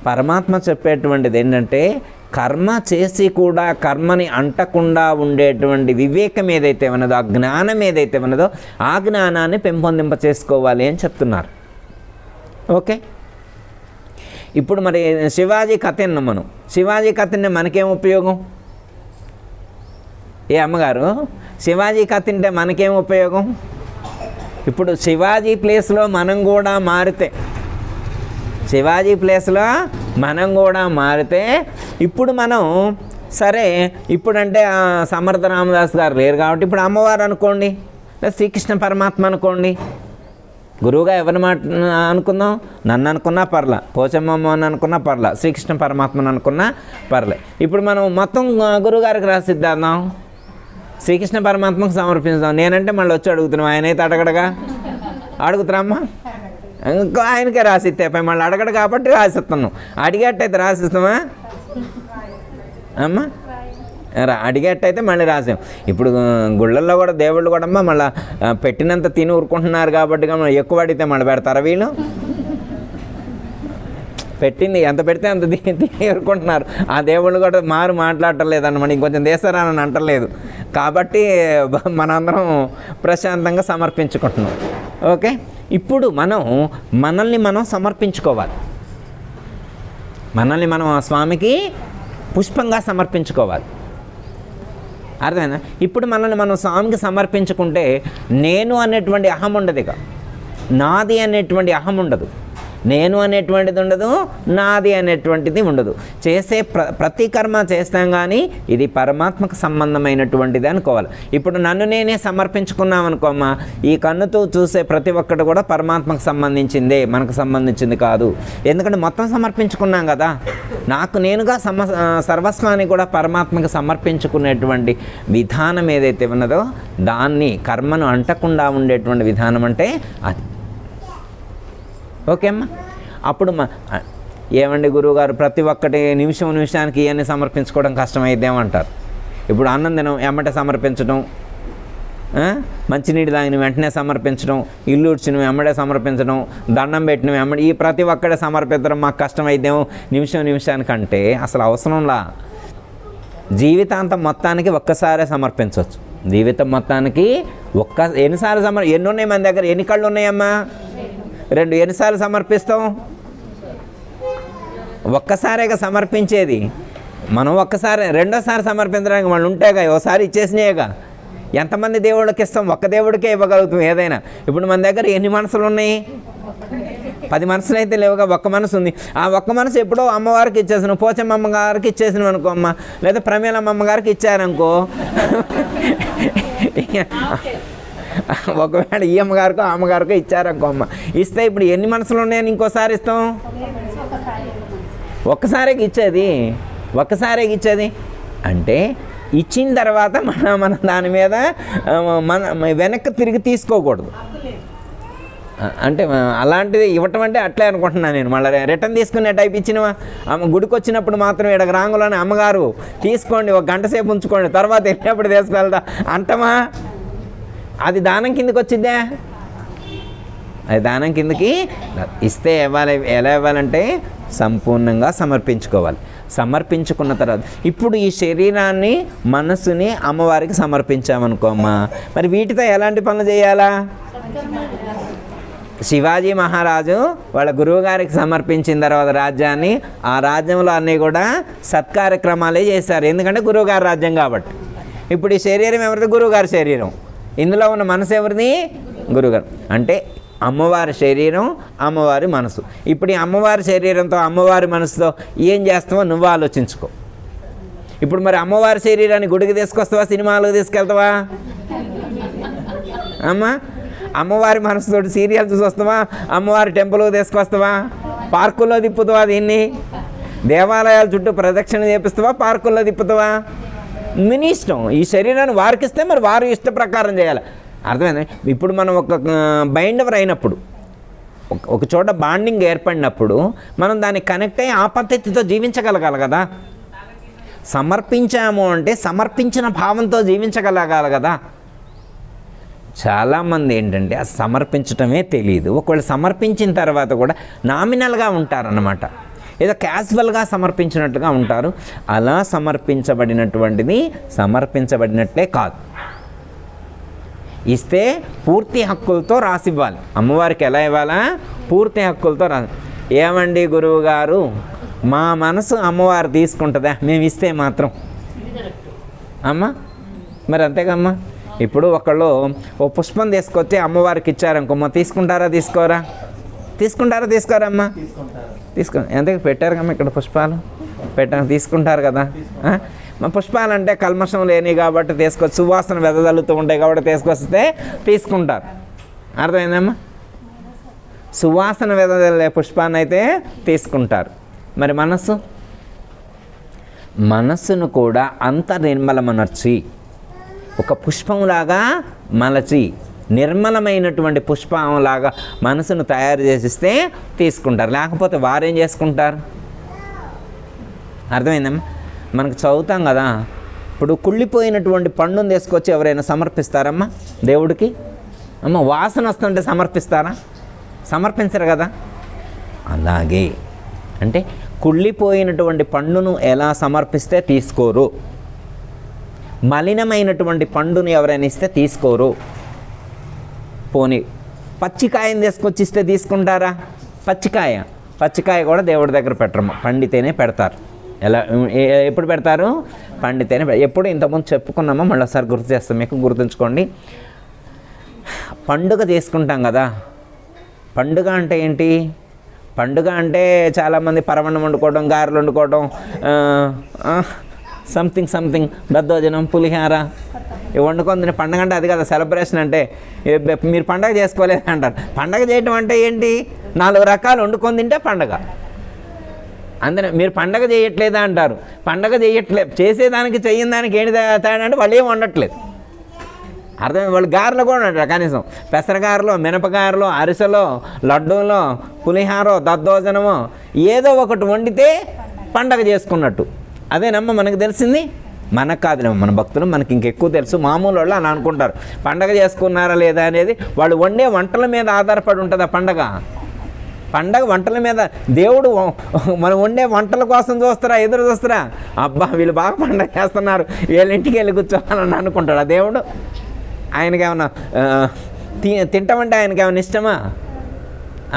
S1: పరమాత్మ చెప్పేటువంటిది ఏంటంటే కర్మ చేసి కూడా కర్మని అంటకుండా ఉండేటువంటి వివేకం ఏదైతే ఉన్నదో, ఆ జ్ఞానం ఏదైతే ఉన్నదో ఆ జ్ఞానాన్ని పెంపొందింప చేసుకోవాలి అని చెప్తున్నారు. ఓకే. ఇప్పుడు మరి శివాజీ కథ విన్నాం మనం. శివాజీ కథ వింటే మనకేం ఉపయోగం? ఏ అమ్మగారు, శివాజీ కథ వింటే మనకేం ఉపయోగం? ఇప్పుడు శివాజీ ప్లేస్లో మనం కూడా మారితే, ఇప్పుడు మనం సరే, ఇప్పుడంటే సమర్థ రామదాస్ గారు లేరు కాబట్టి ఇప్పుడు అమ్మవారు అనుకోండి, లేదా శ్రీకృష్ణ పరమాత్మ అనుకోండి. గురువుగా ఎవరిని అనుకుందాం? నన్ను అనుకున్నా పర్లా, పోచమ్మ అని అనుకున్నా పర్లా, శ్రీకృష్ణ పరమాత్మను అనుకున్నా పర్లే. ఇప్పుడు మనం మొత్తం గురువుగారికి రాసిద్దాం, శ్రీకృష్ణ పరమాత్మకు సమర్పించుదాం. నేనంటే మళ్ళీ వచ్చి అడుగుతున్నాం, ఆయనైతే అడుగుతారమ్మా, ఇంకో ఆయనకే రాసిస్తే మళ్ళీ అడగడు కాబట్టి రాసిస్తున్నాం. అడిగేట్టయితే రాసిస్తామా అమ్మా? అడిగేట్టయితే మళ్ళీ రాసాం. ఇప్పుడు గుళ్ళల్లో కూడా దేవుళ్ళు కూడా అమ్మా మళ్ళీ పెట్టినంత తిని ఊరుకుంటున్నారు కాబట్టి ఎక్కువ అడిగితే మళ్ళీ పెడతారా? వీళ్ళు పెట్టింది ఎంత పెడితే అంత తిని ఊరుకుంటున్నారు. ఆ దేవుళ్ళు కూడా మాట్లాడటం లేదన్నమాట, ఇంకొంచెం దేశారానని అంటలేదు కాబట్టి మనందరం ప్రశాంతంగా సమర్పించుకుంటున్నాం. ఓకే. ఇప్పుడు మనల్ని మనం సమర్పించుకోవాలి. మనల్ని మనం ఆ స్వామికి పుష్పంగా సమర్పించుకోవాలి. అర్థమైనా? ఇప్పుడు మనల్ని మనం స్వామికి సమర్పించుకుంటే నేను అనేటువంటి అహం ఉండదు, ఇక నాది అనేటువంటి అహం ఉండదు, నేను అనేటువంటిది ఉండదు, నాది అనేటువంటిది ఉండదు. చేసే ప్రతి కర్మ చేస్తాం కానీ ఇది పరమాత్మకు సంబంధమైనటువంటిది అనుకోవాలి. ఇప్పుడు నన్ను నేనే సమర్పించుకున్నాం అనుకోమ్మా, ఈ కన్నుతో చూసే ప్రతి ఒక్కటి కూడా పరమాత్మకు సంబంధించిందే, మనకు సంబంధించింది కాదు. ఎందుకంటే మొత్తం సమర్పించుకున్నాం కదా. నాకు నేనుగా సర్వస్వాన్ని కూడా పరమాత్మకు సమర్పించుకునేటువంటి విధానం ఏదైతే ఉన్నదో దాన్ని కర్మను అంటకుండా ఉండేటువంటి విధానం అంటే అది. ఓకే అమ్మా. అప్పుడు ఏమండి గురువుగారు ప్రతి ఒక్కటి నిమిషానికి ఇవన్నీ సమర్పించుకోవడం కష్టమైద్దేమంటారు. ఇప్పుడు అన్నం తినం ఎమ్మటే సమర్పించడం, మంచినీటి తాగిన వెంటనే సమర్పించడం, ఇల్లు ఉడ్చిన వెంబడే సమర్పించడం, దండం పెట్టిన వెంబడి ఈ ప్రతి ఒక్కడే సమర్పించడం మాకు కష్టమైద్దేమో నిమిషానికంటే అసలు అవసరంలా. జీవితాంతం మొత్తానికి ఒక్కసారే సమర్పించవచ్చు. జీవితం మొత్తానికి ఎన్నిసార్లు ఎన్ని ఉన్నాయి మన దగ్గర? ఎన్ని కళ్ళు ఉన్నాయమ్మా? 2. ఎన్నిసార్లు సమర్పిస్తాం? ఒక్కసారిగా సమర్పించేది. మనం ఒక్కసారి రెండోసారి సమర్పించడానికి వాళ్ళు ఉంటాయిగా, ఒకసారి ఇచ్చేసినాయిగా. ఎంతమంది దేవుళ్ళకి ఇస్తాం? ఒక్క దేవుడికే ఇవ్వగలుగుతాం ఏదైనా. ఇప్పుడు మన దగ్గర ఎన్ని మనసులు ఉన్నాయి? 10 మనసులు అయితే లేవుగా, ఒక్క మనసు ఉంది. ఆ ఒక్క మనసు ఎప్పుడో అమ్మవారికి ఇచ్చేసాను, పోచమ్మ అమ్మగారికి ఇచ్చేసినాం అనుకో అమ్మ, లేదా ప్రమేలమ్మ అమ్మగారికి ఇచ్చారనుకో, ఒకవేళ ఈ అమ్మగారికో అమ్మగారికో ఇచ్చారనుకో అమ్మ, ఇస్తే ఇప్పుడు ఎన్ని మనసులు ఉన్నాయని ఇంకోసారి ఇస్తాం? ఒక్కసారికి ఇచ్చేది. అంటే ఇచ్చిన తర్వాత మన దాని మీద మన వెనక్కి తిరిగి తీసుకోకూడదు. అంటే అలాంటిది ఇవ్వటం అంటే అట్లే అనుకుంటున్నాను నేను. మళ్ళీ రిటర్న్ తీసుకునే టైప్ ఇచ్చినవా? గుడికి వచ్చినప్పుడు మాత్రం ఇక్కడ రాంగులోనే అమ్మగారు తీసుకోండి, 1 గంట సేపు ఉంచుకోండి, తర్వాత వెళ్ళినప్పుడు తీసుకువెళ్తా అంటమా? అది దానం కిందకి వచ్చిద్దా? అది దానం కిందకి ఇస్తే ఇవ్వాలి. ఎలా ఇవ్వాలంటే సంపూర్ణంగా సమర్పించుకోవాలి. సమర్పించుకున్న తర్వాత ఇప్పుడు ఈ శరీరాన్ని, మనసుని అమ్మవారికి సమర్పించామనుకో అమ్మ, మరి వీటితో ఎలాంటి పనులు చేయాలా? శివాజీ మహారాజు వాళ్ళ గురువుగారికి సమర్పించిన తర్వాత రాజ్యాన్ని, ఆ రాజ్యంలో అన్నీ కూడా సత్కార్యక్రమాలే చేశారు. ఎందుకంటే గురువుగారి రాజ్యం కాబట్టి. ఇప్పుడు ఈ శరీరం ఎవరిది? గురువుగారి శరీరం. ఇందులో ఉన్న మనసు ఎవరిది? గురువుగారు. అంటే అమ్మవారి శరీరం, అమ్మవారి మనసు. ఇప్పుడు ఈ అమ్మవారి శరీరంతో, అమ్మవారి మనసుతో ఏం చేస్తావో నువ్వు ఆలోచించుకో. ఇప్పుడు మరి అమ్మవారి శరీరాన్ని గుడికి తీసుకొస్తావా, సినిమాలకు తీసుకెళ్తావా అమ్మా? అమ్మవారి మనసుతో సీరియల్ చూసి వస్తావా, అమ్మవారి టెంపుల్కి తీసుకొస్తావా, పార్కుల్లో తిప్పుతావా, దీన్ని దేవాలయాల చుట్టూ ప్రదక్షిణ చేపిస్తావా, పార్కుల్లో తిప్పుతావా? మీ ఇష్టం. ఈ శరీరాన్ని వారికి ఇస్తే మరి వారి ఇష్ట ప్రకారం చేయాలి. అర్థమైంది? ఇప్పుడు మనం ఒక బైండవర్ అయినప్పుడు, ఒక చోట బాండింగ్ ఏర్పడినప్పుడు మనం దాన్ని కనెక్ట్ అయ్యి ఆ పద్ధతితో జీవించగలగాలి కదా. సమర్పించాము అంటే సమర్పించిన భావంతో జీవించగలగాలి కదా. చాలామంది ఏంటంటే అది సమర్పించటమే తెలియదు. ఒకవేళ సమర్పించిన తర్వాత కూడా నామినల్గా ఉంటారన్నమాట, ఏదో క్యాజువల్గా సమర్పించినట్టుగా ఉంటారు. అలా సమర్పించబడినటువంటిది సమర్పించబడినట్లే కాదు. ఇస్తే పూర్తి హక్కులతో రాసివ్వాలి. అమ్మవారికి ఎలా ఇవ్వాలా? పూర్తి హక్కులతో రాసి. ఏమండి గురువు గారు, మా మనసు అమ్మవారు తీసుకుంటుందా మేము ఇస్తే మాత్రం? అమ్మ మరి అంతేకమ్మా. ఇప్పుడు ఒకళ్ళు ఓ పుష్పం తీసుకొచ్చి అమ్మవారికి ఇచ్చారనుకోమ్మ, తీసుకుంటారా తీసుకోరా? తీసుకోరా అమ్మ? ఎంతకు పెట్టారు కమ్మా ఇక్కడ పుష్పాలు తీసుకుంటారు కదా. మా పుష్పాలు అంటే కల్మషం లేని కాబట్టి తీసుకొచ్చి, సువాసన వెదజల్లుతూ ఉంటాయి కాబట్టి తీసుకొస్తే తీసుకుంటారు. అర్థమైందమ్మా? సువాసన వెదజల్లే పుష్పాన్ని అయితే తీసుకుంటారు. మరి మనస్సును కూడా అంత నిర్మలమనర్చి, ఒక పుష్పంలాగా మలచి, నిర్మలమైనటువంటి పుష్పంలాగా మనసును తయారు చేసిస్తే తీసుకుంటారు. లేకపోతే వారేం చేసుకుంటారు? అర్థమైందమ్మా? మనకు చదువుతాం కదా, ఇప్పుడు కుళ్ళిపోయినటువంటి పండును తీసుకొచ్చి ఎవరైనా సమర్పిస్తారమ్మా దేవుడికి? అమ్మ వాసన వస్తుంటే సమర్పిస్తారా? సమర్పించరు కదా. అలాగే అంటే కుళ్ళిపోయినటువంటి పండును ఎలా సమర్పిస్తే తీసుకోరు, మలినమైనటువంటి పండుని ఎవరైనా ఇస్తే తీసుకోరు. పోనీ పచ్చికాయని తీసుకొచ్చి ఇస్తే తీసుకుంటారా? పచ్చికాయ కూడా దేవుడి దగ్గర పెట్టరమ్మా, పండితేనే పెడతారు. ఎప్పుడు పెడతారు? పండితేనే. ఎప్పుడు ఇంతకుముందు చెప్పుకున్నామో మళ్ళీ ఒకసారి గుర్తు చేస్తాం, మీకు గుర్తుంచుకోండి. పండుగ చేసుకుంటాం కదా. పండుగ అంటే ఏంటి? పండుగ అంటే చాలామంది పరమన్నం వండుకోవడం, గారెలు వండుకోవడం, సంథింగ్ దద్దోజనం, పులిహార ఇవి వండుకొని పండుగ అంటే అది కదా. సెలబ్రేషన్ అంటే మీరు పండగ చేసుకోలేదు అంటారు. పండగ చేయటం అంటే ఏంటి? 4 రకాలు వండుకొని తింటే పండగ. అందులో మీరు పండగ చేయట్లేదా అంటారు. పండగ చేసేదానికి చెయ్యని దానికి ఏంటి తేడా అంటే వాళ్ళు ఏం వండట్లేదు. అర్థం? వాళ్ళు గారెలు కూడా అంటారు. కనీసం పెసరగారెలో, మినపగారెలో, అరిసెలో, లడ్డూలో, పులిహారో, దద్దోజనమో ఏదో ఒకటి వండితే పండగ చేసుకున్నట్టు. అదేనమ్మ మనకు తెలిసింది. మనకు కాదులేమో, మన భక్తులు మనకి ఇంకెక్కువ తెలుసు. మామూలు వాళ్ళు అని అనుకుంటారు. పండగ చేసుకున్నారా లేదా అనేది వాళ్ళు వండే వంటల మీద ఆధారపడి ఉంటుంది ఆ పండగ. వంటల మీద దేవుడు మనం వండే వంటల కోసం ఎదురు చూస్తారా? అబ్బా వీళ్ళు బాగా పండగ చేస్తున్నారు, వీళ్ళ ఇంటికి వెళ్ళి కూర్చోవాలని అనుకుంటాడు ఆ దేవుడు. ఆయనకేమన్నా తింటామంటే ఆయనకేమైనా ఇష్టమా?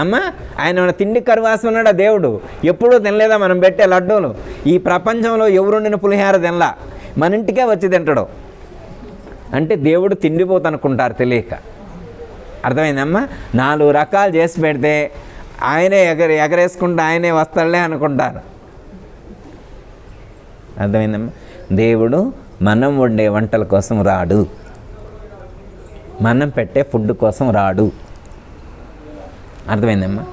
S1: అమ్మ ఆయన మన తిండి కరువాసం ఉన్నాడు. దేవుడు ఎప్పుడూ తినలేదా మనం పెట్టే లడ్డూలు? ఈ ప్రపంచంలో ఎవరుండిన పులిహార తినలా, మన ఇంటికే వచ్చి తింటాడు. అంటే దేవుడు తిండిపోతు అనుకుంటారు తెలియక. అర్థమైందమ్మా? 4 రకాలు చేసి పెడితే ఆయనే ఎగరేసుకుంటూ ఆయనే వస్తాడులే అనుకుంటారు. అర్థమైందమ్మా? దేవుడు మనం వండే వంటల కోసం రాడు, మనం పెట్టే ఫుడ్ కోసం రాడు. అర్థమైందమ్మా?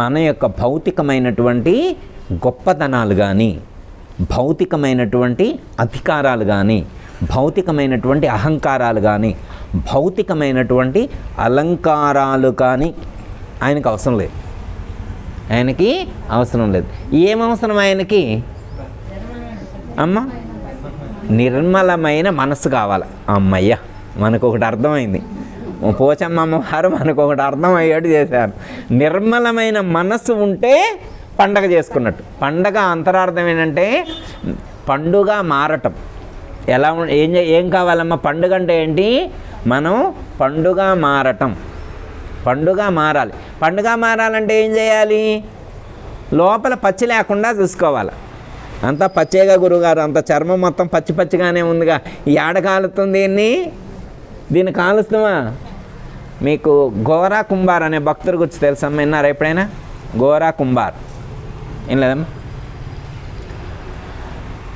S1: మన యొక్క భౌతికమైనటువంటి గొప్పతనాలు కానీ, భౌతికమైనటువంటి అధికారాలు కానీ, భౌతికమైనటువంటి అహంకారాలు కానీ, భౌతికమైనటువంటి అలంకారాలు కానీ ఆయనకు అవసరం లేదు. ఆయనకి అవసరం లేదు. ఏం అవసరం ఆయనకి? అమ్మ నిర్మలమైన మనస్సు కావాలి. అమ్మయ్య, మనకు ఒకటి అర్థమైంది. పోచమ్మ అమ్మవారు మనకు ఒకటి అర్థమయ్యేట్టు చేశారు. నిర్మలమైన మనస్సు ఉంటే పండగ చేసుకున్నట్టు. పండగ అంతరార్థం ఏంటంటే పండుగ మారటం. ఎలా ఏం కావాలమ్మా? పండుగ అంటే ఏంటి? మనం పండుగ మారటం. పండుగ మారాలి. పండుగ మారాలంటే ఏం చేయాలి? లోపల పచ్చి లేకుండా చూసుకోవాలి. అంతా పచ్చేగా గురువుగారు, అంత చర్మం మొత్తం పచ్చి పచ్చిగానే ఉందిగా, ఈ ఆడ కాలుతుంది దీన్ని కాలుస్తామా? మీకు గోరా కుంభార్ అనే భక్తుడి గురించి తెలుసమ్మా? విన్నారా ఎప్పుడైనా? గోరా కుంభార్ ఏం లేదమ్మా?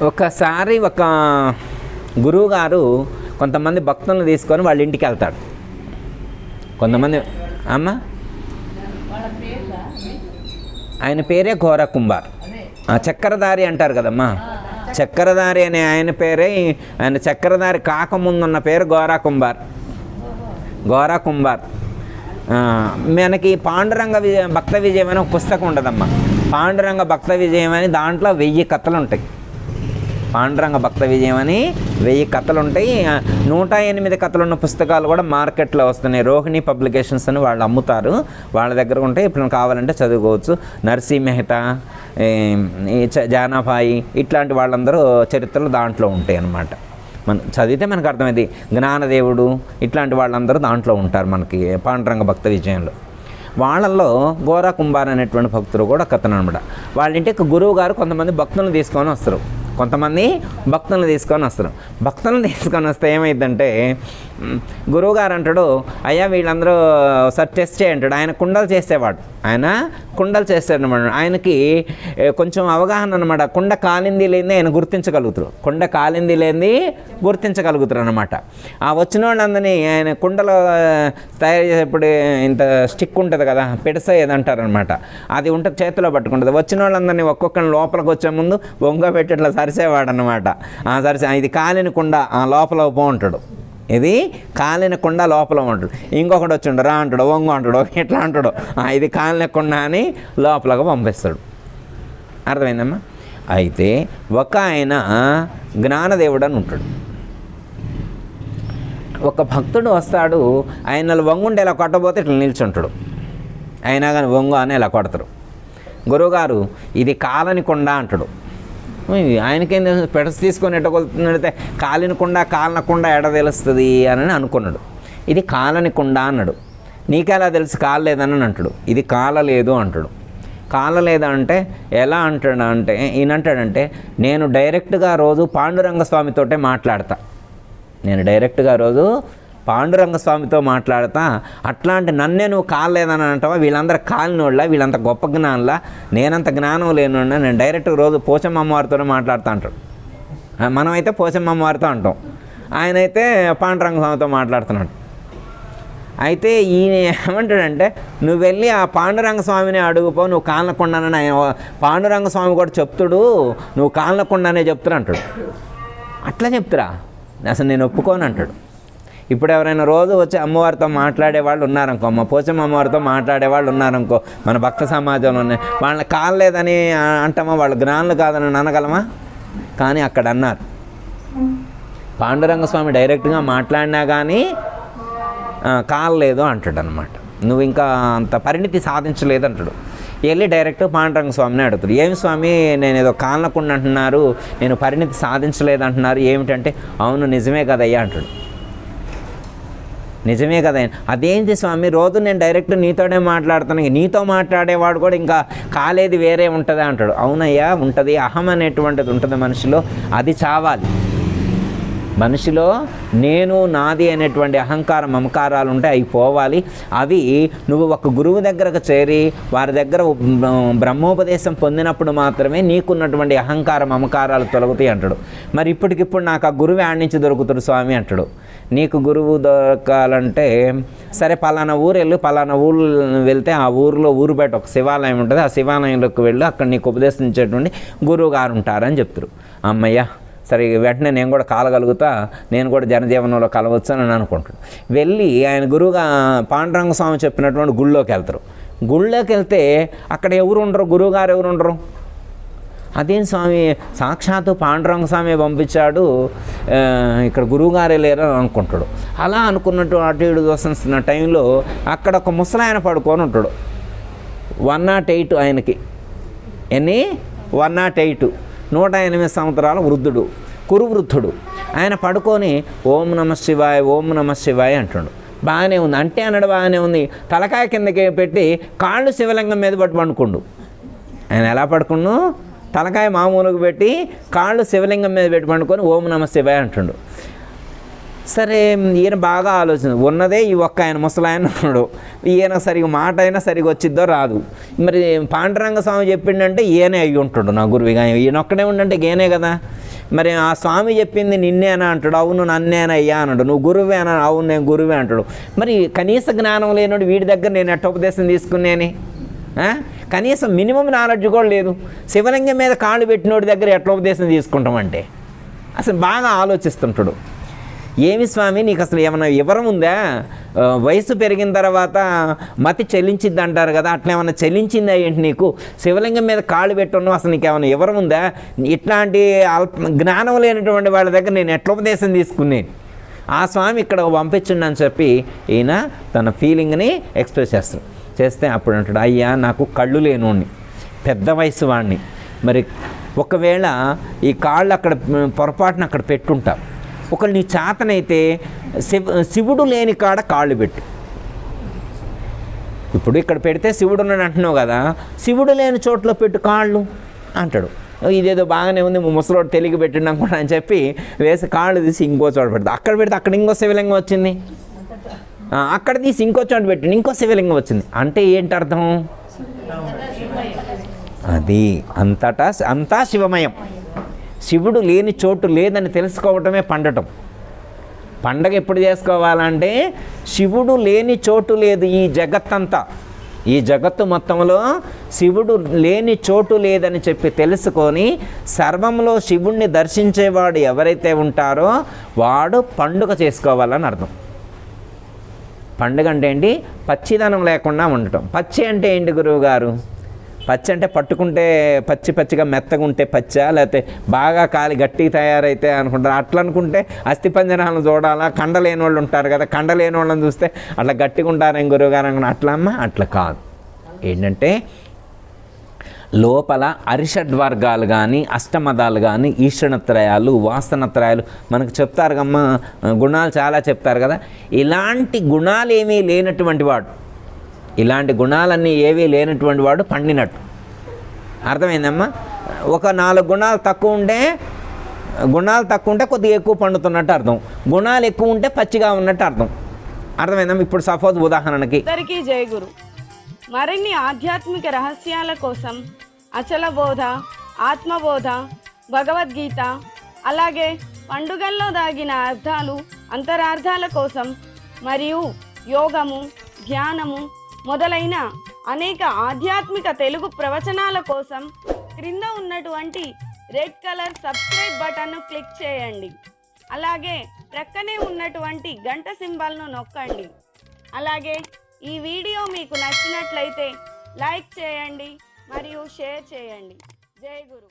S1: ఒకసారి ఒక గురువుగారు కొంతమంది భక్తులను తీసుకొని వాళ్ళ ఇంటికి వెళ్తాడు. కొంతమంది అమ్మ ఆయన పేరే గోరా కుంభార్. చక్రధారి అంటారు కదమ్మా. చక్రధారి అనే ఆయన పేరే, ఆయన చక్రధారి కాకముందున్న పేరు గోరా కుంభార్. గోరా కుంభార్. మనకి పాండురంగ భక్త విజయం అని ఒక పుస్తకం ఉంటుందమ్మా. పాండురంగ భక్త విజయం అని, దాంట్లో 1000 కథలు ఉంటాయి. పాండురంగ భక్త విజయం అని 1000 కథలు ఉంటాయి. 108 కథలు ఉన్న పుస్తకాలు కూడా మార్కెట్లో వస్తున్నాయి. రోహిణి పబ్లికేషన్స్ అని వాళ్ళు అమ్ముతారు, వాళ్ళ దగ్గర ఉంటాయి. ఇప్పుడు కావాలంటే చదువుకోవచ్చు. నర్సీ మెహతా, జానాభాయి ఇట్లాంటి వాళ్ళందరూ చరిత్రలు దాంట్లో ఉంటాయి అన్నమాట. మనం చదివితే మనకు అర్థమైంది. జ్ఞానదేవుడు ఇట్లాంటి వాళ్ళందరూ దాంట్లో ఉంటారు మనకి పాండురంగ భక్త విజయంలో. వాళ్ళల్లో గోరా కుంభార్ అనేటువంటి భక్తులు కూడా కథను అనమాట. వాళ్ళ ఇంటికి గురువు గారు కొంతమంది భక్తులను తీసుకొని వస్తారు. భక్తులను తీసుకొని వస్తే ఏమైందంటే గురువుగారు అంటాడు, అయ్యా వీళ్ళందరూ ఒకసారి టెస్ట్ చేయంటాడు. ఆయన కుండలు చేసేవాడు. అనమాట. ఆయనకి కొంచెం అవగాహన అనమాట. కుండ కాలింది లేని ఆయన గుర్తించగలుగుతారు అనమాట. ఆ వచ్చిన వాళ్ళందరినీ ఆయన కుండలో తయారు చేసేప్పుడు ఇంత స్టిక్ ఉంటుంది కదా, పెడస ఏదంటారనమాట, అది ఉంటుంది, చేతిలో పట్టుకుంటుంది. వచ్చిన వాళ్ళందరినీ ఒక్కొక్కరిని లోపలికి వచ్చే ముందు వంగబెట్టి ఇట్లా సరిసేవాడు అనమాట. ఇది కాలిన కుండ లోపల పోంటాడు, ఇది కాలిన కుండ లోపల ఉంటాడు. ఇంకొకటి వచ్చిండు, రా అంటాడు, వంగు అంటాడు, ఇట్లా అంటాడు, ఇది కాలిన కుండ అని లోపలకు పంపిస్తాడు. అర్థమైందమ్మా? అయితే ఒక ఆయన జ్ఞానదేవుడు అని ఉంటాడు. ఒక భక్తుడు వస్తాడు, ఆయన వంగుండి ఇలా కొట్టబోతే ఇట్లా నిల్చుంటాడు. అయినా కానీ వంగు అని ఇలా కొడతారు. గురువుగారు ఇది కాలని కుండ అంటాడు. ఆయనకేం తెలుసు, పెడస తీసుకొని ఎట్టగొలుతున్నట్టే కాలనకుండా ఎడ తెలుస్తుంది అని అనుకున్నాడు. ఇది కాలని కుండ అన్నాడు. నీకెలా తెలుసు కాలలేదని అంటాడు. ఇది కాలలేదు అంటాడు. కాలలేదంటే ఎలా అంటాడంటే, ఈయనంటాడంటే నేను డైరెక్ట్గా రోజు పాండురంగ స్వామితోటే మాట్లాడతా. అట్లాంటి నన్నే నువ్వు కాలేదని అంటావా? వీళ్ళందరూ కాలినోళ్ళ, వీళ్ళంత గొప్ప జ్ఞానంలా, నేనంత జ్ఞానం లేనున్నా, నేను డైరెక్ట్గా రోజు పోచమ్మ అమ్మవారితోనే మాట్లాడుతూ అంటాడు. మనమైతే పోచమ్మ అమ్మవారితో అంటాం, ఆయనైతే పాండురంగ స్వామితో మాట్లాడుతున్నాడు. అయితే ఈయన ఏమంటాడంటే, నువ్వు వెళ్ళి ఆ పాండురంగ స్వామిని అడుగుపో, నువ్వు కాలనకుండానని. పాండురంగ స్వామి కూడా చెప్తాడు, నువ్వు కాలనకుండానే చెప్తున్నా అంటాడు. అట్లా చెప్తురా, అసలు నేను ఒప్పుకోను అంటాడు. ఇప్పుడు ఎవరైనా రోజు వచ్చి అమ్మవారితో మాట్లాడే వాళ్ళు ఉన్నారనుకో, అమ్మ పోచమ్మ అమ్మవారితో మాట్లాడే వాళ్ళు ఉన్నారనుకో, మన భక్త సమాజంలో ఉన్నాయి, వాళ్ళని కాలేదని అంటామా? వాళ్ళు జ్ఞానులు కాదని అనగలమా? కానీ అక్కడ అన్నారు, పాండురంగ స్వామి డైరెక్ట్గా మాట్లాడినా కానీ కాలలేదు అంటాడు అనమాట. నువ్వు ఇంకా అంత పరిణితి సాధించలేదు అంటాడు. వెళ్ళి డైరెక్ట్ పాండురంగ స్వామిని అడుగుతాడు, ఏమి స్వామి నేను ఏదో కాలనకుండా అంటున్నారు, నేను పరిణితి సాధించలేదు అంటున్నారు, ఏమిటంటే అవును నిజమే కదయ్యా అంటాడు. నిజమే కదా. అదేంటి స్వామి, రోజు నేను డైరెక్ట్ నీతోనే మాట్లాడుతాను, నీతో మాట్లాడేవాడు కూడా ఇంకా కాలేది వేరే ఉంటుందా అంటాడు. అవునయ్యా ఉంటుంది, అహం అనేటువంటిది ఉంటుంది మనిషిలో, అది చావాలి. మనిషిలో నేను నాది అనేటువంటి అహంకారం మమకారాలు ఉంటాయి, అవి పోవాలి. అవి నువ్వు ఒక గురువు దగ్గరకు చేరి వారి దగ్గర బ్రహ్మోపదేశం పొందినప్పుడు మాత్రమే నీకున్నటువంటి అహంకార మమకారాలు తొలగుతాయి అంటాడు. మరి ఇప్పటికిప్పుడు నాకు ఆ గురువు ఆడి నుంచి దొరుకుతాడు స్వామి అంటాడు. నీకు గురువు దొరకాలంటే సరే పలానా ఊరు వెళ్ళు, పలానా ఊరు వెళ్తే ఆ ఊరిలో ఊరు బయట ఒక శివాలయం ఉంటుంది, ఆ శివాలయంలోకి వెళ్ళి అక్కడ నీకు ఉపదేశించేటువంటి గురువు గారు ఉంటారని చెప్తారు. అమ్మయ్య సరే వెంటనే నేను కూడా కాలగలుగుతా, నేను కూడా జనజీవనంలో కలవచ్చు అని అనుకుంటాను. వెళ్ళి ఆయన గురువుగా పాండురంగ స్వామి చెప్పినటువంటి గుళ్ళోకి వెళ్తారు. గుళ్ళోకి వెళ్తే అక్కడ ఎవరు ఉండరు, గురువుగారు ఎవరు ఉండరు. అదేం స్వామి, సాక్షాత్తు పాండురంగ స్వామి పంపించాడు, ఇక్కడ గురువుగారే లేరు అని అనుకుంటాడు. అలా అనుకున్నట్టు అటు ఇటు చూస్తున్న టైంలో అక్కడ ఒక ముసలాయన పడుకొని ఉంటాడు. 108 ఆయనకి, ఎన్ని 108, 108 సంవత్సరాల వృద్ధుడు, కురువృద్ధుడు. ఆయన పడుకొని ఓం నమ శివాయ ఓం నమ శివాయ అంటాడు. బాగానే ఉంది అంటే అన్నాడు, బాగానే ఉంది. తలకాయ కిందకి పెట్టి కాళ్ళు శివలింగం మీద పట్టు పండుకుండు. ఆయన ఎలా పడుకున్నాడు, తలకాయ మామూలుగా పెట్టి కాళ్ళు శివలింగం మీద పెట్టి పండుకొని ఓం నమ శివాయ అంటుండు. సరే ఈయన బాగా ఆలోచన, ఉన్నదే ఈ ఒక్క ఆయన ముసలాయన ఉన్నాడు, ఈయన సరిగా మాట అయినా సరిగా వచ్చిద్దో రాదు. మరి పాండురంగ స్వామి చెప్పిండంటే ఈయనే అయ్యి ఉంటుండు నా గురువుగా, ఈయన ఒక్కడే ఉండంటే ఈయనే కదా. మరి ఆ స్వామి చెప్పింది నిన్నేనా అంటాడు, అవును నన్నేనయ్యా అన్నాడు. నువ్వు గురువే అన్నా, అవును నేను గురువే అంటాడు. మరి కనీస జ్ఞానం లేనోడు వీడి దగ్గర నేను ఎట్ట ఉపదేశం తీసుకునేని, కనీసం మినిమం నాలెడ్జ్ కూడా లేదు. శివలింగం మీద కాళ్ళు పెట్టినోడి దగ్గర ఎట్లా ఉపదేశం తీసుకుంటామంటే అసలు బాగా ఆలోచిస్తుంటాడు. ఏమి స్వామి నీకు అసలు ఏమైనా వివరం ఉందా, వయసు పెరిగిన తర్వాత మతి చెల్లించిద్ది అంటారు కదా, అట్లా ఏమైనా చెల్లించిందా ఏంటి నీకు, శివలింగం మీద కాళ్ళు పెట్టున్నావు, అసలు నీకు ఏమైనా వివరం ఉందా, ఇట్లాంటి జ్ఞానం లేనటువంటి వాళ్ళ దగ్గర నేను ఎట్లా ఉపదేశం తీసుకునేది. ఆ స్వామి ఇక్కడ పంపించండి అని చెప్పి ఈయన తన ఫీలింగ్ని ఎక్స్ప్రెస్ చేస్తే అప్పుడు అంటాడు, అయ్యా నాకు కళ్ళు లేనోడిని, పెద్ద వయసు వాడిని, మరి ఒకవేళ ఈ కాళ్ళు అక్కడ పొరపాటున అక్కడ పెట్టుంటా, ఒకళ్ళు నీ చేతనైతే శివుడు లేని కాడ కాళ్ళు పెట్టు. ఇప్పుడు ఇక్కడ పెడితే శివుడు ఉన్నాడు అంటున్నావు కదా, శివుడు లేని చోట్ల పెట్టు కాళ్ళు అంటాడు. ఇదేదో బాగానే ఉంది, ముసలోడు తెలిగి పెట్టినాం కూడా అని చెప్పి వేసి కాళ్ళు తీసి ఇంకో చోట పెడతా. అక్కడ పెడితే అక్కడ ఇంకో శివలింగం వచ్చింది, అక్కడ తీసి ఇంకో చోట పెట్టింది, ఇంకో శివలింగం వచ్చింది. అంటే ఏంటి అర్థం, అది అంతా శివమయం. శివుడు లేని చోటు లేదని తెలుసుకోవటమే పండటం. పండగ ఎప్పుడు చేసుకోవాలంటే శివుడు లేని చోటు లేదు ఈ జగత్తంతా, ఈ జగత్తు మొత్తంలో శివుడు లేని చోటు లేదని చెప్పి తెలుసుకొని సర్వంలో శివుణ్ణి దర్శించేవాడు ఎవరైతే ఉంటారో వాడు పండుగ చేసుకోవాలని అర్థం. పండుగ అంటే ఏంటి, పచ్చిదనం లేకుండా ఉండటం. పచ్చి అంటే ఏంటి గురువు గారు, పచ్చి అంటే పట్టుకుంటే పచ్చిగా మెత్తగా ఉంటే పచ్చా, లేకపోతే బాగా కాలి గట్టిగా తయారైతే అనుకుంటారు. అట్లా అనుకుంటే అస్థిపంజరాలను చూడాలా, కండ లేని వాళ్ళు ఉంటారు కదా, కండ లేని వాళ్ళని చూస్తే అట్లా గట్టిగా ఉంటారేం గురువుగారు అనుకున్నా, అట్లా అమ్మ అట్లా కాదు. ఏంటంటే లోపల అరిషడ్వర్గాలు కానీ అష్టమదాలు కానీ ఈశ్వరత్రయాలు వాసనత్రయాలు మనకు చెప్తారు కమ్మా, గుణాలు చాలా చెప్తారు కదా. ఇలాంటి గుణాలు ఏమీ లేనటువంటి వాడు, ఇలాంటి గుణాలన్నీ ఏవీ లేనటువంటి వాడు పండినట్టు. అర్థమైందమ్మా. ఒక 4 గుణాలు తక్కువ ఉంటే కొద్దిగా ఎక్కువ పండుతున్నట్టు అర్థం, గుణాలు ఎక్కువ ఉంటే పచ్చిగా ఉన్నట్టు అర్థం. అర్థమైందమ్మా. ఇప్పుడు సపోజ్ ఉదాహరణకి
S2: అందరికీ జై గురు. మరిన్ని ఆధ్యాత్మిక రహస్యాల కోసం అచల బోధ, ఆత్మబోధ, భగవద్గీత, అలాగే పండుగల్లో దాగిన అర్థాలు, అంతరార్థాల కోసం మరియు యోగము, ధ్యానము మొదలైన అనేక ఆధ్యాత్మిక తెలుగు ప్రవచనాల కోసం క్రింద ఉన్నటువంటి రెడ్ కలర్ సబ్స్క్రైబ్ బటన్ను క్లిక్ చేయండి. అలాగే ప్రక్కనే ఉన్నటువంటి గంట సింబల్ను నొక్కండి. అలాగే ఈ వీడియో మీకు నచ్చినట్లయితే లైక్ చేయండి మరియు షేర్ చేయండి. జై గురు.